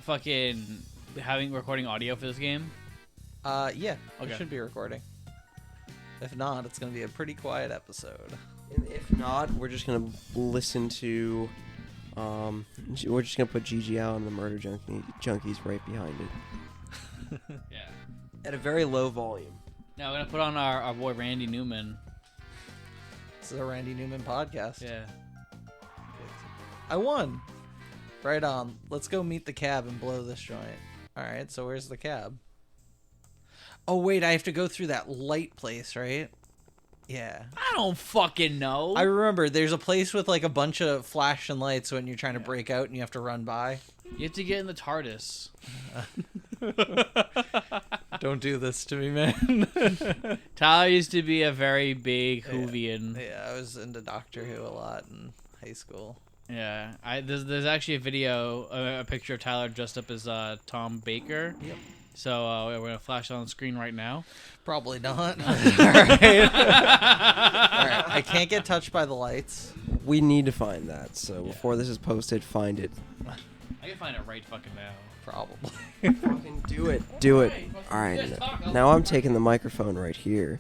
fucking recording audio for this game? Yeah, we Okay. should be recording. If not, it's going to be a pretty quiet episode. And if not, we're just gonna listen to. We're just gonna put GG out and the Murder Junkies right behind it Yeah. at a very low volume. Now we're gonna put on our boy Randy Newman. This is a Randy Newman podcast. Yeah. I won. Right on. Let's go meet the cab and blow this joint. Alright, so where's the cab? Oh, wait, I have to go through that light place, right? Yeah. I don't fucking know. I remember there's a place with like a bunch of flashing lights when you're trying to break out and you have to run by. You have to get in the TARDIS. Don't do this to me, man. Tyler used to be a very big Whovian. Yeah, I was into Doctor Who a lot in high school. Yeah. There's actually a video, a picture of Tyler dressed up as Tom Baker. Yep. So we're gonna flash it on the screen right now. Probably not. Alright. Alright, I can't get touched by the lights. We need to find that. So before this is posted, find it. I can find it right fucking now. Probably. Fucking do it. Do it. All right. Now I'm taking the microphone right here.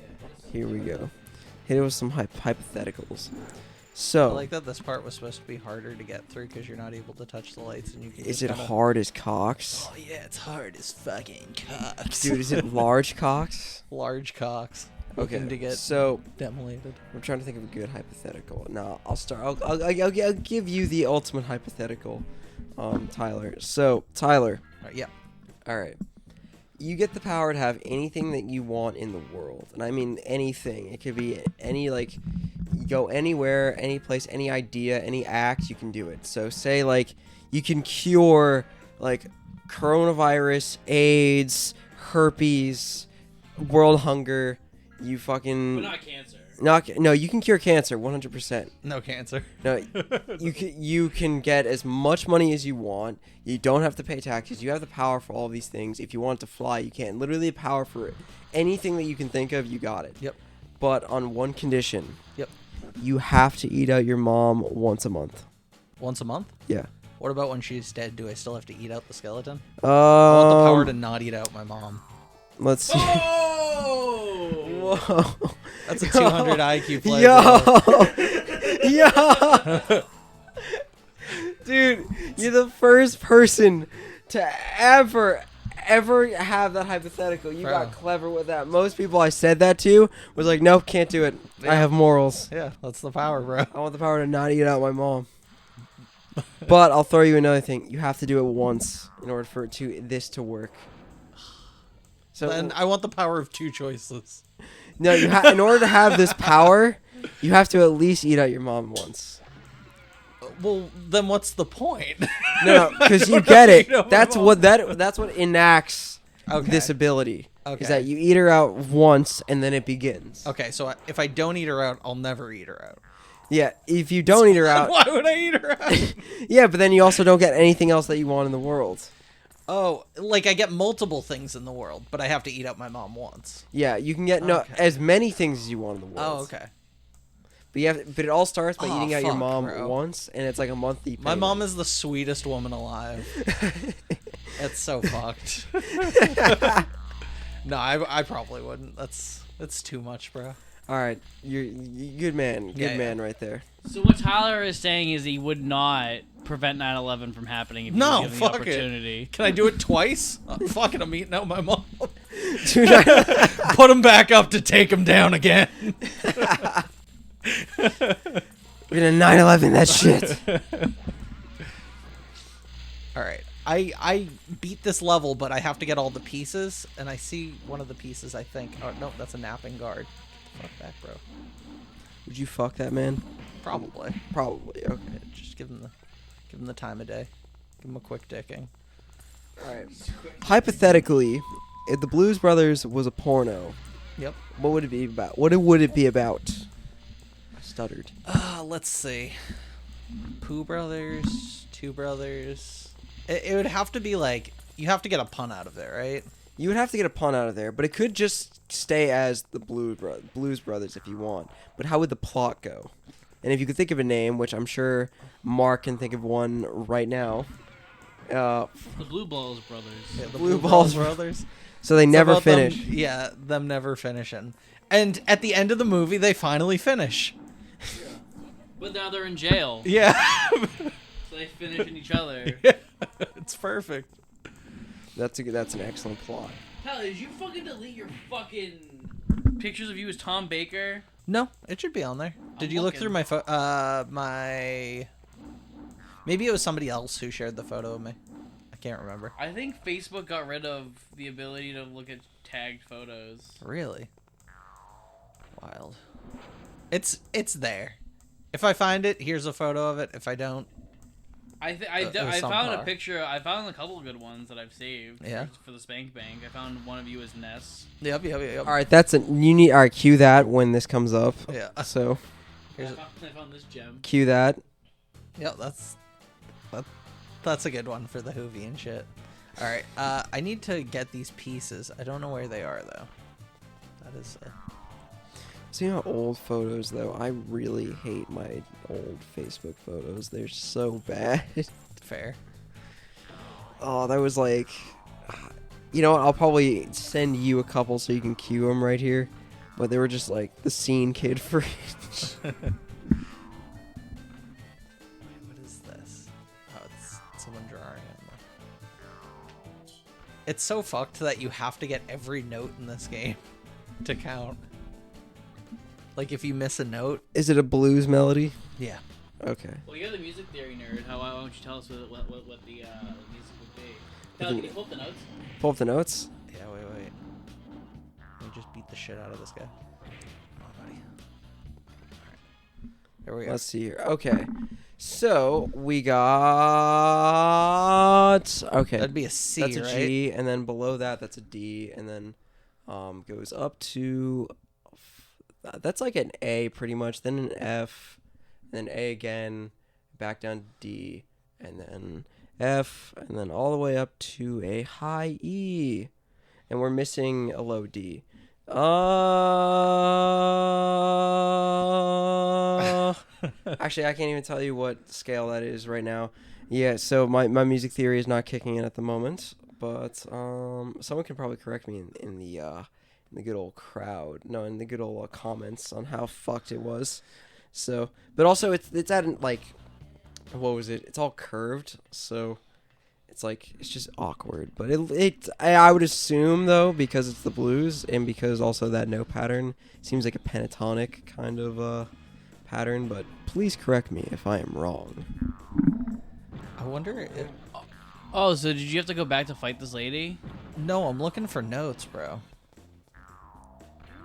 Here we go. Hit it with some hypotheticals. I So, like that this part was supposed to be harder to get through because you're not able to touch the lights and you can. is just it kinda... hard as cocks? Oh yeah, it's hard as fucking cocks. Dude, is it large cocks? Large cocks. Okay. Looking to get So, demolated. I'm trying to think of a good hypothetical. Now, I'll start. I'll give you the ultimate hypothetical, Tyler. So, Tyler. Yeah. All right. You get the power to have anything that you want in the world. And I mean anything. It could be any, like, you go anywhere, any place, any idea, any act, you can do it. So say, like, you can cure, like, coronavirus, AIDS, herpes, world hunger. You fucking... But not cancer. No, you can cure cancer, 100%. No cancer. No, you can get as much money as you want. You don't have to pay taxes. You have the power for all these things. If you want to fly, you can. Literally, the power for anything that you can think of, you got it. Yep. But on one condition. Yep. You have to eat out your mom once a month. Once a month? Yeah. What about when she's dead? Do I still have to eat out the skeleton? I want the power to not eat out my mom. Let's see. Oh! Whoa. That's a 200 IQ play. Yo. Dude, you're the first person to ever have that hypothetical. You got clever with that. Most people I said that to was like, nope, can't do it. I have morals. Yeah, that's the power, bro. I want the power to not eat out my mom. But I'll throw you another thing. You have to do it once in order for this to work. So Then I want the power of two choices. no, in order to have this power, you have to at least eat out your mom once. Well, then what's the point? No, because you get it. You know, That's what enacts Okay. this ability. Okay. Is that you eat her out once and then it begins. Okay, so if I don't eat her out, I'll never eat her out. Yeah, if you don't eat her out. Why would I eat her out? Yeah, but then you also don't get anything else that you want in the world. Oh, like I get multiple things in the world, but I have to eat out my mom once. Yeah, you can get Okay. as many things as you want in the world. Oh, okay. But it all starts by Oh, eating out your fuck, mom bro. once, and it's like a monthly payment. My mom is the sweetest woman alive. That's so fucked. No, I probably wouldn't. That's too much, bro. All right, you're good man. Good Yeah, man right there. So what Tyler is saying is he would not prevent 9/11 from happening if he No, was given fuck the opportunity. Can I do it twice? Fucking, I'm eating out my mom. Dude, Put him back up to take him down again. we're gonna 9/11 that shit. All right. I beat this level, but I have to get all the pieces, and I see one of the pieces, I think. Oh, no, that's a napping guard. Fuck that, bro. Would you fuck that man? Probably. Probably. Okay. Just give him the time of day. Give him a quick dicking. All right. Hypothetically, if the Blues Brothers was a porno, Yep. what would it be about? What would it be about? I stuttered. Let's see. Pooh Brothers, Two Brothers. It would have to be like, you have to get a pun out of there, right? You would have to get a pun out of there, but it could just stay as the Blues Brothers if you want. But how would the plot go? And if you could think of a name, which I'm sure Mark can think of one right now. The Blue Balls brothers. Yeah, the Blue Balls Brothers. So they It's never about them- finish. yeah, them never finishing. And at the end of the movie, they finally finish. But now they're in jail. Yeah. So they finish in each other. It's perfect. That's an excellent plot. Tyler, did you fucking delete your fucking pictures of you as Tom Baker? No, it should be on there. Did I'm you look looking. through my maybe it was somebody else who shared the photo of me. I can't remember. I think Facebook got rid of the ability to look at tagged photos. Really? Wild. It's there. If I find it, here's a photo of it. If I don't, I there's some found a car. picture. I found a couple of good ones that I've saved. Yeah. For the Spank Bank, I found one of you as Ness. Yep. All right, you need. All right, cue that when this comes up. Yeah. So Here's I found this gem. cue that. Yep, that's a good one for the Hoovy and shit. All right, I need to get these pieces. I don't know where they are though. That is. Seeing how old photos though, I really hate my old Facebook photos. They're so bad. Fair. Oh, that was like, you know what? I'll probably send you a couple so you can cue them right here. But they were just like the scene kid for. What is this? Oh, it's someone drawing on the... It's so fucked that you have to get every note in this game to count. Like if you miss a note. Is it a blues melody? Yeah. Okay. Well, you're the music theory nerd. Why don't you tell us what the music would be? Tyler, can you pull up the notes? Pull up the notes. Yeah, wait. Let me just beat the shit out of this guy. Come on, buddy. Alright. There we go. Let's see here. Okay. So we got. Okay. That'd be a C, That's a right? G, and then below that, that's a D, and then goes up to. That's like an A pretty much, then an F, then A again, back down to D, and then F, and then all the way up to a high E. And we're missing a low D. Actually, I can't even tell you what scale that is right now. Yeah, so my music theory is not kicking in at the moment, but someone can probably correct me in the good old crowd. No, in the good old comments on how fucked it was. So, but also it's at like, what was it? It's all curved, so it's like it's just awkward. But I would assume though, because it's the blues and because also that note pattern seems like a pentatonic kind of pattern. But please correct me if I am wrong. I wonder if... Oh, so did you have to go back to fight this lady? No, I'm looking for notes, bro.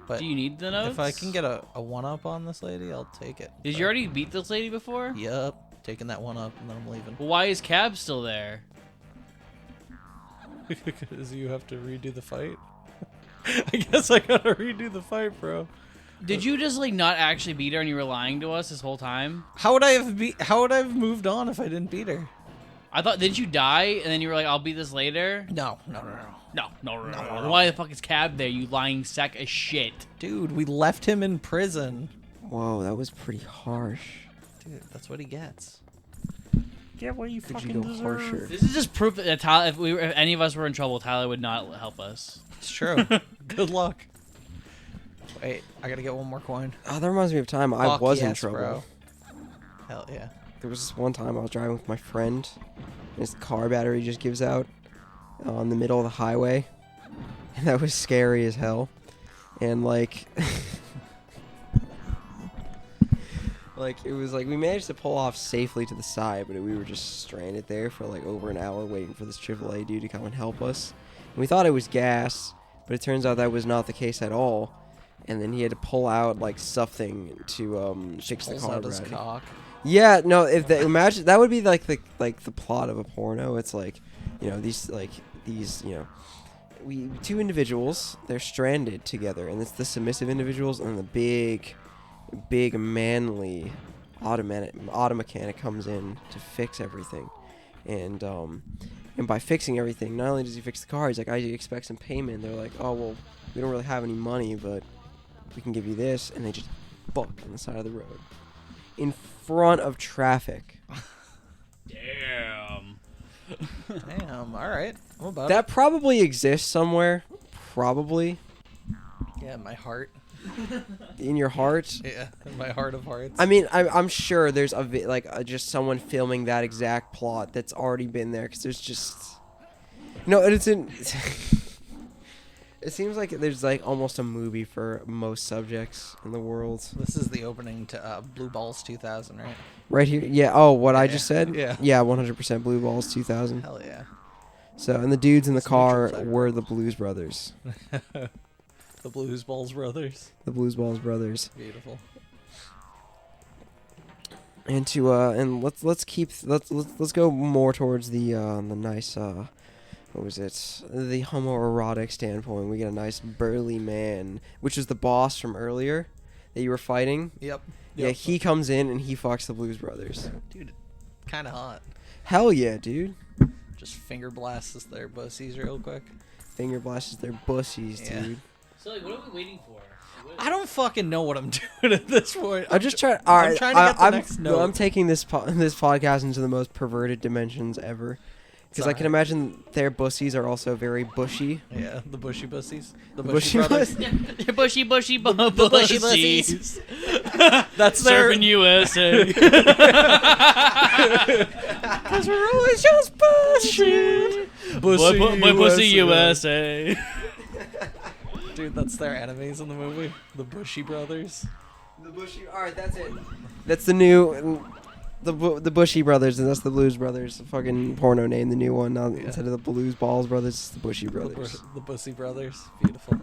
But Do you need the notes? if I can get a 1-up on this lady, I'll take it. Did you already beat this lady before? Yep. Taking that 1-up and then I'm leaving. Well, why is Cab still there? Because you have to redo the fight. I guess I gotta redo the fight, bro. Did you just like not actually beat her and you were lying to us this whole time? How would I have moved on if I didn't beat her? I thought, did you die and then you were like, I'll beat this later? No. No. Why the fuck is Cab there, you lying sack of shit? Dude, we left him in prison. Whoa, that was pretty harsh. Dude, that's what he gets. Get what you Could fucking you go deserve. harsher? This is just proof that Tyler, if any of us were in trouble, Tyler would not help us. It's true. Good luck. Wait, I gotta get one more coin. Oh, that reminds me of time I Fuck was in yes, trouble. bro. Hell yeah. There was this one time I was driving with my friend, and his car battery just gives out in the middle of the highway, and that was scary as hell. And like, it was like we managed to pull off safely to the side, but we were just stranded there for like over an hour waiting for this AAA dude to come and help us. And we thought it was gas, but it turns out that was not the case at all. And then he had to pull out like something to fix the Pulls car out his battery. cock. Yeah, no. If the, imagine that would be like the plot of a porno. It's like, these we two individuals. They're stranded together, and it's the submissive individuals and the big manly auto mechanic comes in to fix everything, and by fixing everything, not only does he fix the car, he's like, I expect some payment. They're like, oh well, we don't really have any money, but we can give you this, and they just fuck on the side of the road in front of traffic. Damn. Damn, alright. I'm about That probably exists somewhere. Probably. it. Yeah, in my heart. In your heart. Yeah, in my heart of hearts. I mean, I'm sure there's just someone filming that exact plot that's already been there, because there's just... No, and it's in... It seems like there's like almost a movie for most subjects in the world. This is the opening to Blue Balls 2000, right? Right here. Yeah, oh, what I Yeah. just said? Yeah. Yeah, 100% Blue Balls 2000. Hell yeah. So, and the dudes in the It's car neutral were the Blues Brothers. The Blues Balls brothers. The Blues Balls Brothers. Beautiful. And let's go more towards the nice what was it? The homoerotic standpoint. We get a nice burly man, which is the boss from earlier that you were fighting. Yep. Yeah, he comes in and he fucks the Blues Brothers. Dude, kind of hot. Hell yeah, dude. Just finger blasts their pussies real quick. Finger blasts their bussies, Yeah. dude. So like, what are we waiting for? I don't fucking know what I'm doing at this point. I'm just trying. All right, I'm trying to get the next note. I'm taking this podcast into the most perverted dimensions ever, because I can imagine their bussies are also very bushy. Yeah, the bushy bussies. The Bushy brothers. bushy bushy bussies. That's their... Surfing USA. Because we're always just bushy. My pussy USA. Dude, that's their enemies in the movie. The Bushy Brothers. The Bushy. All right, that's it. That's the new, the Bushy Brothers, and that's the Blues Brothers. The fucking porno name, the new one. Now instead of the Blues Balls Brothers, it's the Bushy Brothers. The Bussy Brothers. Beautiful.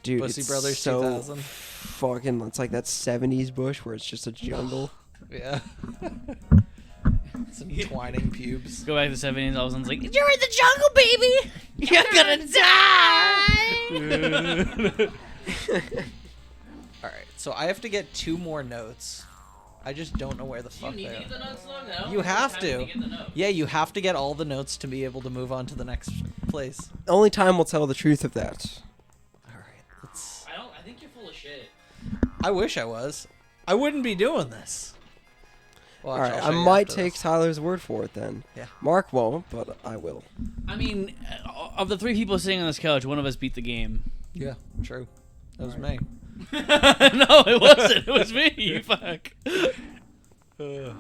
Dude, Bussy it's Brothers so 2000. fucking. It's like that '70s bush where it's just a jungle. Yeah. Some twining pubes. Go back to the 70s. All of a sudden, it's like, you're in the jungle, baby. You're gonna die. Alright, so I have to get 2 more notes. I just don't know where the fuck they are. notes though? No. You have to. Yeah, you have to get all the notes to be able to move on to the next place. Only time will tell the truth of that. Alright, let's... I think you're full of shit. I wish I was. I wouldn't be doing this. Watch, All right, I'll I show you might after take this. Tyler's word for it then. Yeah. Mark won't, but I will. I mean, of the 3 people sitting on this couch, one of us beat the game. Yeah, true. That was me. No, it wasn't. It was me. You fuck. This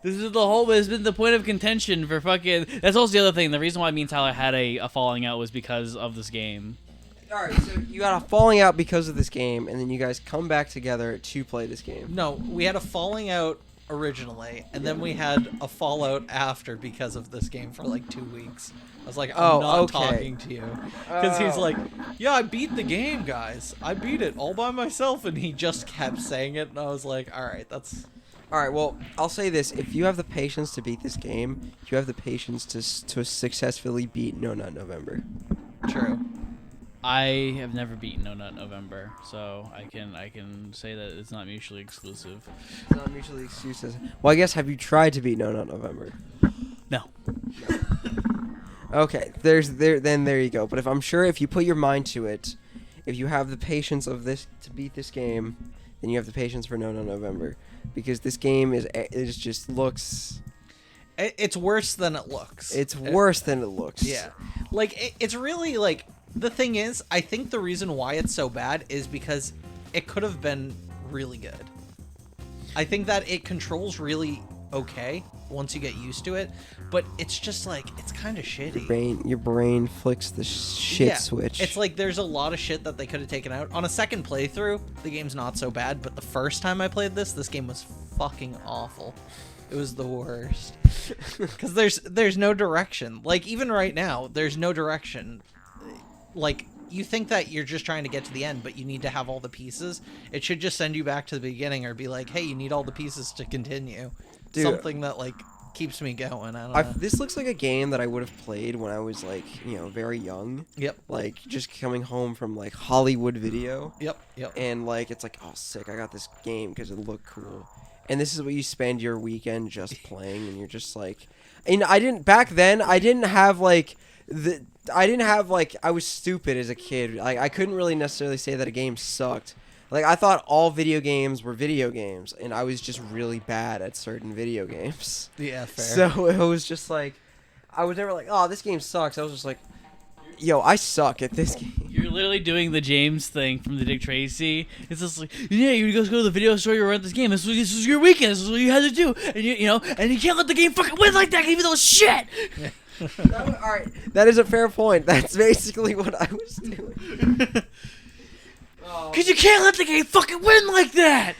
is the whole. It's been the point of contention for fucking. That's also the other thing. The reason why me and Tyler had a falling out was because of this game. All right, so you got a falling out because of this game, and then you guys come back together to play this game. No, we had a falling out originally, and then we had a fallout after because of this game for like 2 weeks. I was like, I'm not talking to you. Because he's like, yeah, I beat the game, guys. I beat it all by myself, and he just kept saying it, and I was like, all right, that's... All right, well, I'll say this. If you have the patience to beat this game, you have the patience to successfully beat No Nut November. True. I have never beaten No Nut November, so I can say that it's not mutually exclusive. It's not mutually exclusive. Well, I guess have you tried to beat No Nut November? No. Okay, then there you go. But if I'm sure if you put your mind to it, if you have the patience of this to beat this game, then you have the patience for No Nut November, because this game just looks. It's worse than it looks. It's worse than it looks. Yeah. Like, it's really, like, the thing is, I think the reason why it's so bad is because it could have been really good. I think that it controls really okay once you get used to it, but it's just, like, it's kind of shitty. Your brain flicks the shit switch. It's like there's a lot of shit that they could have taken out. On a second playthrough, the game's not so bad, but the first time I played this game was fucking awful. It was the worst. Because there's no direction. Like, even right now, there's no direction. Like, you think that you're just trying to get to the end, but you need to have all the pieces. It should just send you back to the beginning or be like, hey, you need all the pieces to continue. Dude, something that, like, keeps me going. I don't know. This looks like a game that I would have played when I was, like, very young. Yep. Like, just coming home from, like, Hollywood Video. Yep. And, like, it's like, oh, sick, I got this game because it looked cool. And this is what you spend your weekend just playing, and you're just like, and back then, I was stupid as a kid. Like, I couldn't really necessarily say that a game sucked. Like, I thought all video games were video games, and I was just really bad at certain video games. Yeah, fair. So it was just like, I was never like, oh, this game sucks. I was just like, yo, I suck at this game. You're literally doing the James thing from the Dick Tracy. It's just like, yeah, you go to the video store, you rent this game. This was your weekend. This is what you had to do, and and you can't let the game fucking win like that, even though it's shit. Yeah. All right, that is a fair point. That's basically what I was doing. Because you can't let the game fucking win like that.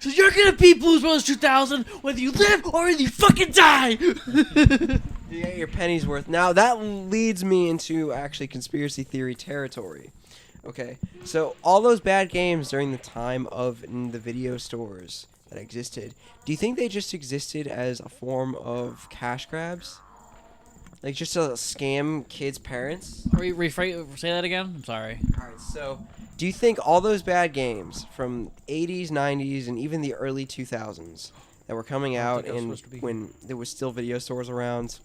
So you're gonna beat Blues Brothers 2000 whether you live or whether you fucking die. You get your penny's worth. Now, that leads me into actually conspiracy theory territory. Okay, so all those bad games during the time of the video stores that existed, do you think they just existed as a form of cash grabs? Like, just to scam kids' parents? Say that again? I'm sorry. Alright, so do you think all those bad games from 80s, 90s, and even the early 2000s that were coming out and when there was still video stores around,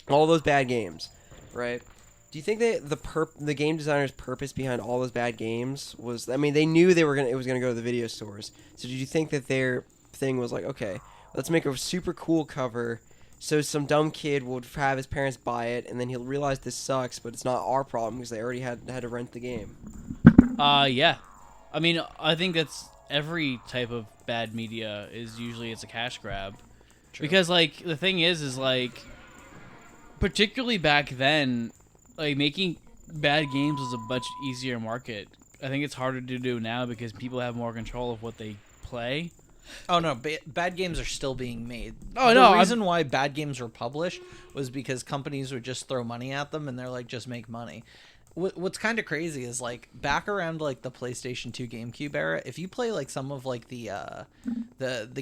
all those bad games, right? Do you think that the game designer's purpose behind all those bad games was, I mean, they knew it was gonna go to the video stores. So did you think that their thing was like, okay, let's make a super cool cover so some dumb kid would have his parents buy it, and then he'll realize this sucks, but it's not our problem because they already had to rent the game. Yeah. I mean, I think that's every type of bad media is usually it's a cash grab. True. Because, like, the thing is like, particularly back then, like, making bad games was a much easier market. I think it's harder to do now because people have more control of what they play. Oh, no, bad games are still being made. Oh, no. The reason why bad games were published was because companies would just throw money at them, and they're like, just make money. What's kind of crazy is, like, back around, like, the PlayStation 2 GameCube era, if you play, like, some of, like, the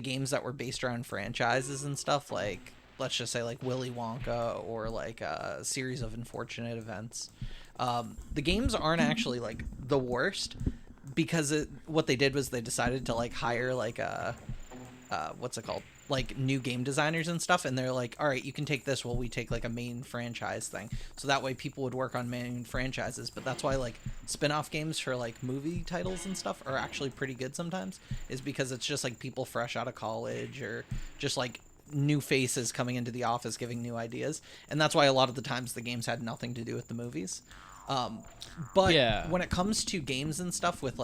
games that were based around franchises and stuff, like, let's just say, like, Willy Wonka or, like, a series of unfortunate events, the games aren't actually, like, the worst, because what they did was they decided to, like, hire, like, what's it called? Like, new game designers and stuff, and they're like, all right, you can take this while we take, like, a main franchise thing. So that way people would work on main franchises, but that's why, like, spin-off games for, like, movie titles and stuff are actually pretty good sometimes, is because it's just, like, people fresh out of college or just, like, new faces coming into the office giving new ideas. And that's why a lot of the times the games had nothing to do with the movies. But yeah. When it comes to games and stuff with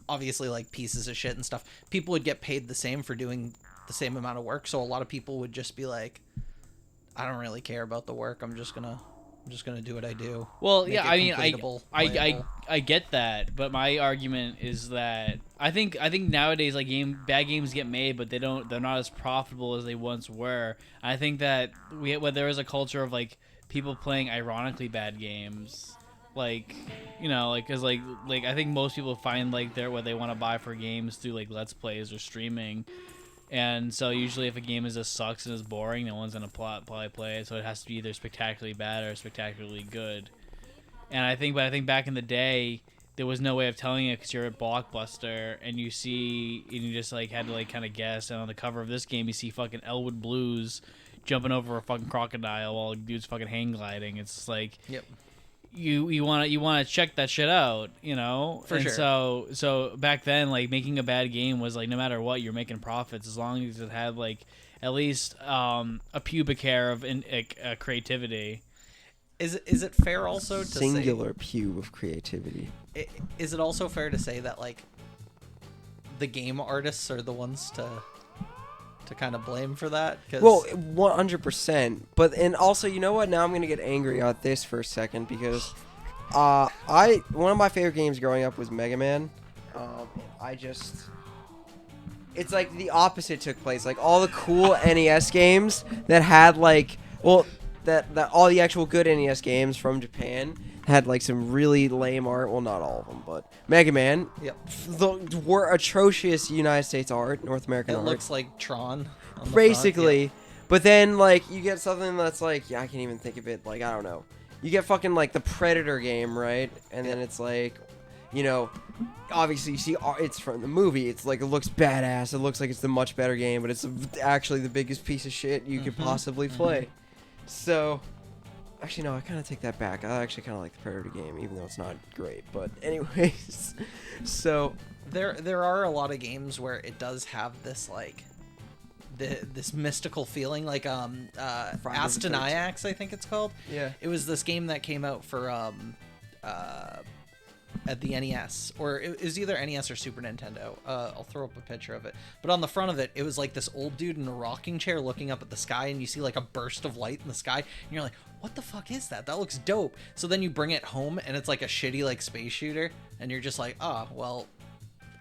obviously, like, pieces of shit and stuff, people would get paid the same for doing the same amount of work. So a lot of people would just be like, I don't really care about the work. I'm just gonna do what I do. Well, yeah, I mean, I get that, but my argument is that I think nowadays, like, bad games get made, but they're not as profitable as they once were. I think that there is a culture of, like, people playing ironically bad games, like, because like I think most people find, like, what they want to buy for games through, like, Let's Plays or streaming, and so usually if a game just sucks and is boring, no one's gonna probably play it, so it has to be either spectacularly bad or spectacularly good. And I think back in the day, there was no way of telling it because you're at Blockbuster and you just like had to like kind of guess. And on the cover of this game, you see fucking Elwood Blues jumping over a fucking crocodile while a dude's fucking hang gliding. It's just like, Yep. You want to check that shit out, you know. For sure. So back then, like making a bad game was like no matter what, you're making profits as long as it had like at least a pubic hair of creativity. Is it fair also to Singular pube of creativity. say? Is it also fair to say that like the game artists are the ones to kind of blame for that? 'Cause Well, 100%. But and also, you know what? Now I'm gonna get angry at this for a second because one of my favorite games growing up was Mega Man. It's like the opposite took place. Like all the cool NES games that had like, well, that all the actual good NES games from Japan had like some really lame art. Well, not all of them, but Mega Man. Yep. Were atrocious United States art, North American It art. looks like Tron. On the Basically. front, But then, like, you get something that's like, yeah, I can't even think of it. Like, I don't know. You get fucking, like, the Predator game, right? And then it's like, you know, obviously you see it's from the movie. It's like, it looks badass. It looks like it's the much better game, but it's actually the biggest piece of shit you could possibly play. So, actually, no, I kind of take that back. I actually kind of like the Predator game, even though it's not great. But anyways, so... There are a lot of games where it does have this, like... this mystical feeling, like Asteniacs, I think it's called. Yeah. It was this game that came out for at the NES, or it was either NES or Super Nintendo. I'll throw up a picture of it. But on the front of it, it was like this old dude in a rocking chair looking up at the sky, and you see like a burst of light in the sky, and you're like, what the fuck is that? That looks dope. So then you bring it home, and it's like a shitty like space shooter, and you're just like, oh, well,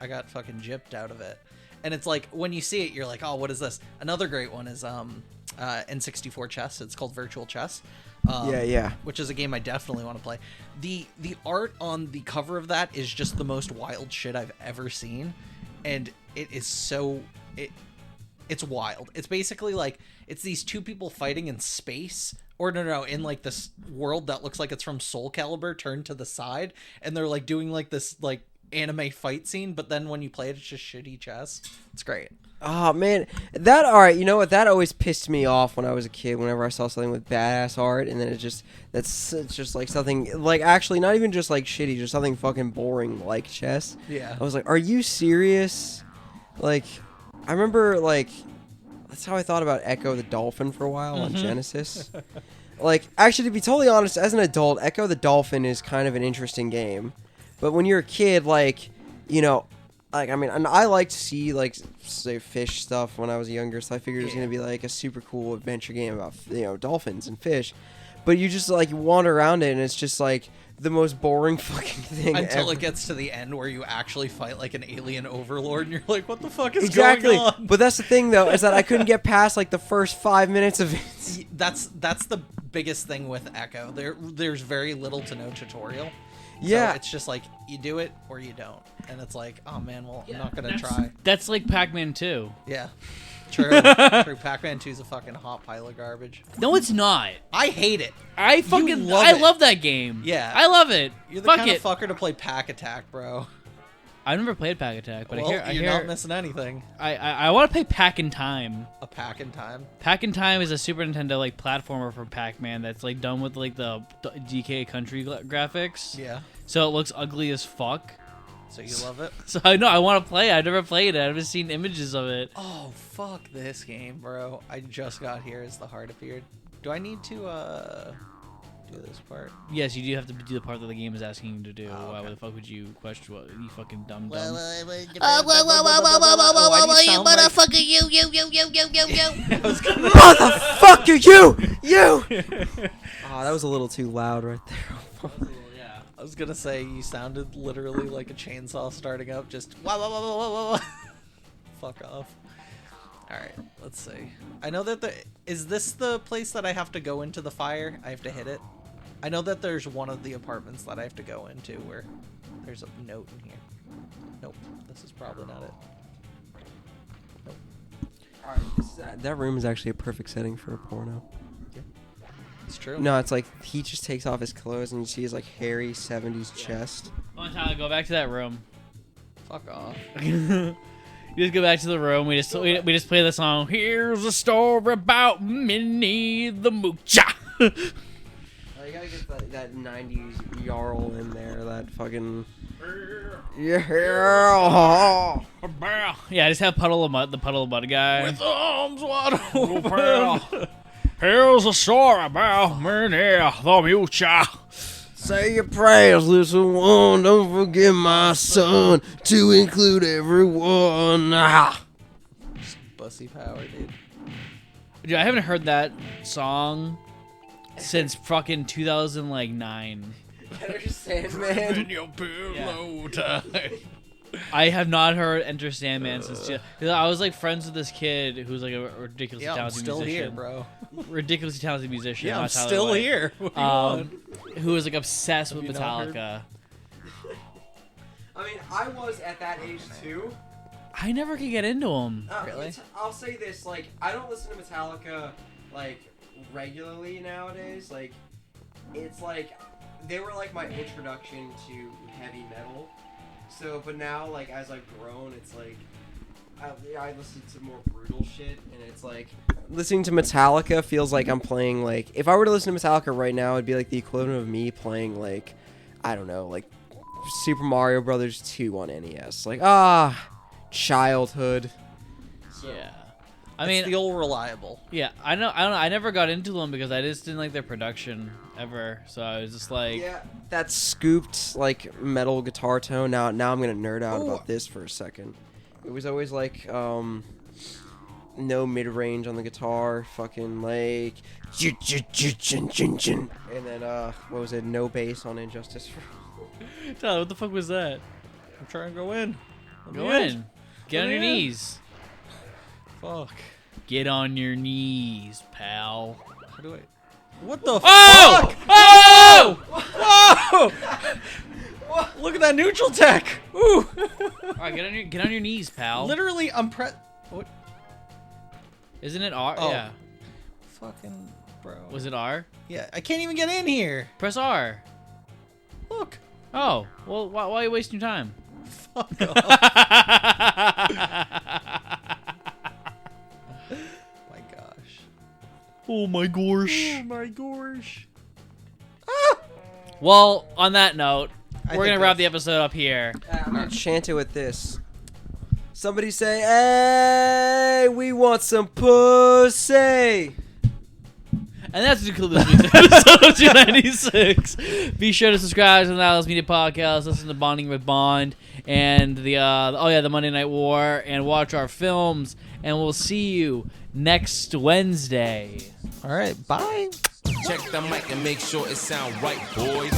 I got fucking gypped out of it. And it's like, when you see it, you're like, oh, what is this? Another great one is N64 chess. It's called Virtual Chess. Yeah. Which is a game I definitely want to play. The art on the cover of that is just the most wild shit I've ever seen. And it is so... It's wild. It's basically like, it's these two people fighting in space. Or no, in like this world that looks like it's from Soul Calibur turned to the side. And they're like doing like this like anime fight scene, but then when you play it, it's just shitty chess. It's great. Oh man, alright, you know what, that always pissed me off when I was a kid, whenever I saw something with badass art, and then it's just like something, like actually not even just like shitty, just something fucking boring like chess. Yeah. I was like, are you serious? Like, I remember, like, that's how I thought about Echo the Dolphin for a while on Genesis. Like, actually, to be totally honest, as an adult, Echo the Dolphin is kind of an interesting game. But when you're a kid, like, you know, like, I mean, and I like to see, like, say, fish stuff when I was younger, so I figured it was going to be, like, a super cool adventure game about, you know, dolphins and fish. But you just, like, you wander around it, and it's just, like, the most boring fucking thing Until ever. it gets to the end where you actually fight like an alien overlord, and you're like, what the fuck is Exactly. going on? But that's the thing, though, is that I couldn't get past, like, the first 5 minutes of it. That's the biggest thing with Echo. There's very little to no tutorial. Yeah. So it's just like, you do it or you don't. And it's like, oh man, well, I'm not going to try. That's like Pac-Man 2. Yeah. True. True. Pac-Man 2's a fucking hot pile of garbage. No, it's not. I hate it. I fucking love I it. love that game. Yeah. I love it. You're the Fuck kind it. of fucker to play Pack Attack, bro. I've never played Pack Attack, but Well, I you're hear not missing anything. I want to play Pack in Time. A Pack in Time. Pack in Time is a Super Nintendo like platformer for Pac-Man that's like done with like the DK country graphics. Yeah. So it looks ugly as fuck. So you love it? So I know I want to play it. I've never played it. I've just seen images of it. Oh, fuck this game, bro. I just got here as the heart appeared. Do I need to, do this part? Yes, you do have to do the part that the game is asking you to do. Oh, Why okay. the fuck would you question what you fucking dumb? Whoa, you motherfucker, you. Motherfucker, you! Oh, that was a little too loud right there. I was gonna say, you sounded literally like a chainsaw starting up, just wah. Fuck off. Alright, let's see. I know that is this the place that I have to go into the fire? I have to hit it? I know that there's one of the apartments that I have to go into where there's a note in here. Nope, this is probably not it. Nope. That room is actually a perfect setting for a porno. It's true. No, it's like he just takes off his clothes and you see his like hairy 70s chest. Come on, Tyler, go back to that room. Fuck off. You just go back to the room. We just play the song. Here's a story about Minnie the Moocha. You gotta get that 90s Jarl in there. That fucking. Yeah. Yeah, just have Puddle of Mud, the Puddle of Mud guy. With arms wide open. Here's a story about Minnie the Moocha. Say your prayers, little one. Don't forget my son to include everyone. Bussy power, dude. Dude, I haven't heard that song since fucking 2009. Enter Sandman. Your pillow time. I have not heard Enter Sandman since. I was like friends with this kid who's like a ridiculously Yeah, I'm talented still musician. here, bro. Ridiculously talented musician. Yeah, I'm not Tyler still White. here. What do you want? Who was like obsessed with you not Metallica. I mean, I was at that age too. I never could get into him. Really? I'll say this: like, I don't listen to Metallica like regularly nowadays. Like, it's like they were like my introduction to heavy metal. So, but now, like, as I've grown, it's like I listen to more brutal shit, and it's like listening to Metallica feels like I'm playing like if I were to listen to Metallica right now, it'd be like the equivalent of me playing like I don't know, like Super Mario Brothers 2 on NES. Like childhood. Yeah. I It's mean, the old reliable. yeah, I don't know. I never got into them because I just didn't like their production ever. So I was just like, Yeah, that scooped like metal guitar tone. Now I'm gonna nerd out Ooh. about this for a second. It was always like no mid range on the guitar, fucking like and then what was it? No bass on Injustice. Tyler, what the fuck was that? I'm trying to go in. Go in. Get on Let your me in. knees. Fuck. Get on your knees, pal. How do I? What the Oh! fuck? Oh! Whoa! Look at that neutral tech. Ooh. All right, get on your knees, pal. Literally, I'm What? Isn't it R? Oh. Yeah. Fucking bro. Was it R? Yeah, I can't even get in here. Press R. Look. Oh, well, why are you wasting your time? Fuck off. My gosh. Oh my gosh. Oh my gosh. Well, on that note, I we're think gonna wrap that's- the episode up here. I'm gonna chant it with this. Somebody say, "Hey, we want some pussy." And that's the conclude this week's episode of 296. Be sure to subscribe to the Niles Media Podcast, listen to Bonding with Bond, and the Monday Night War, and watch our films. And we'll see you next Wednesday. All right. Bye. Check the mic and make sure it sound right, boys.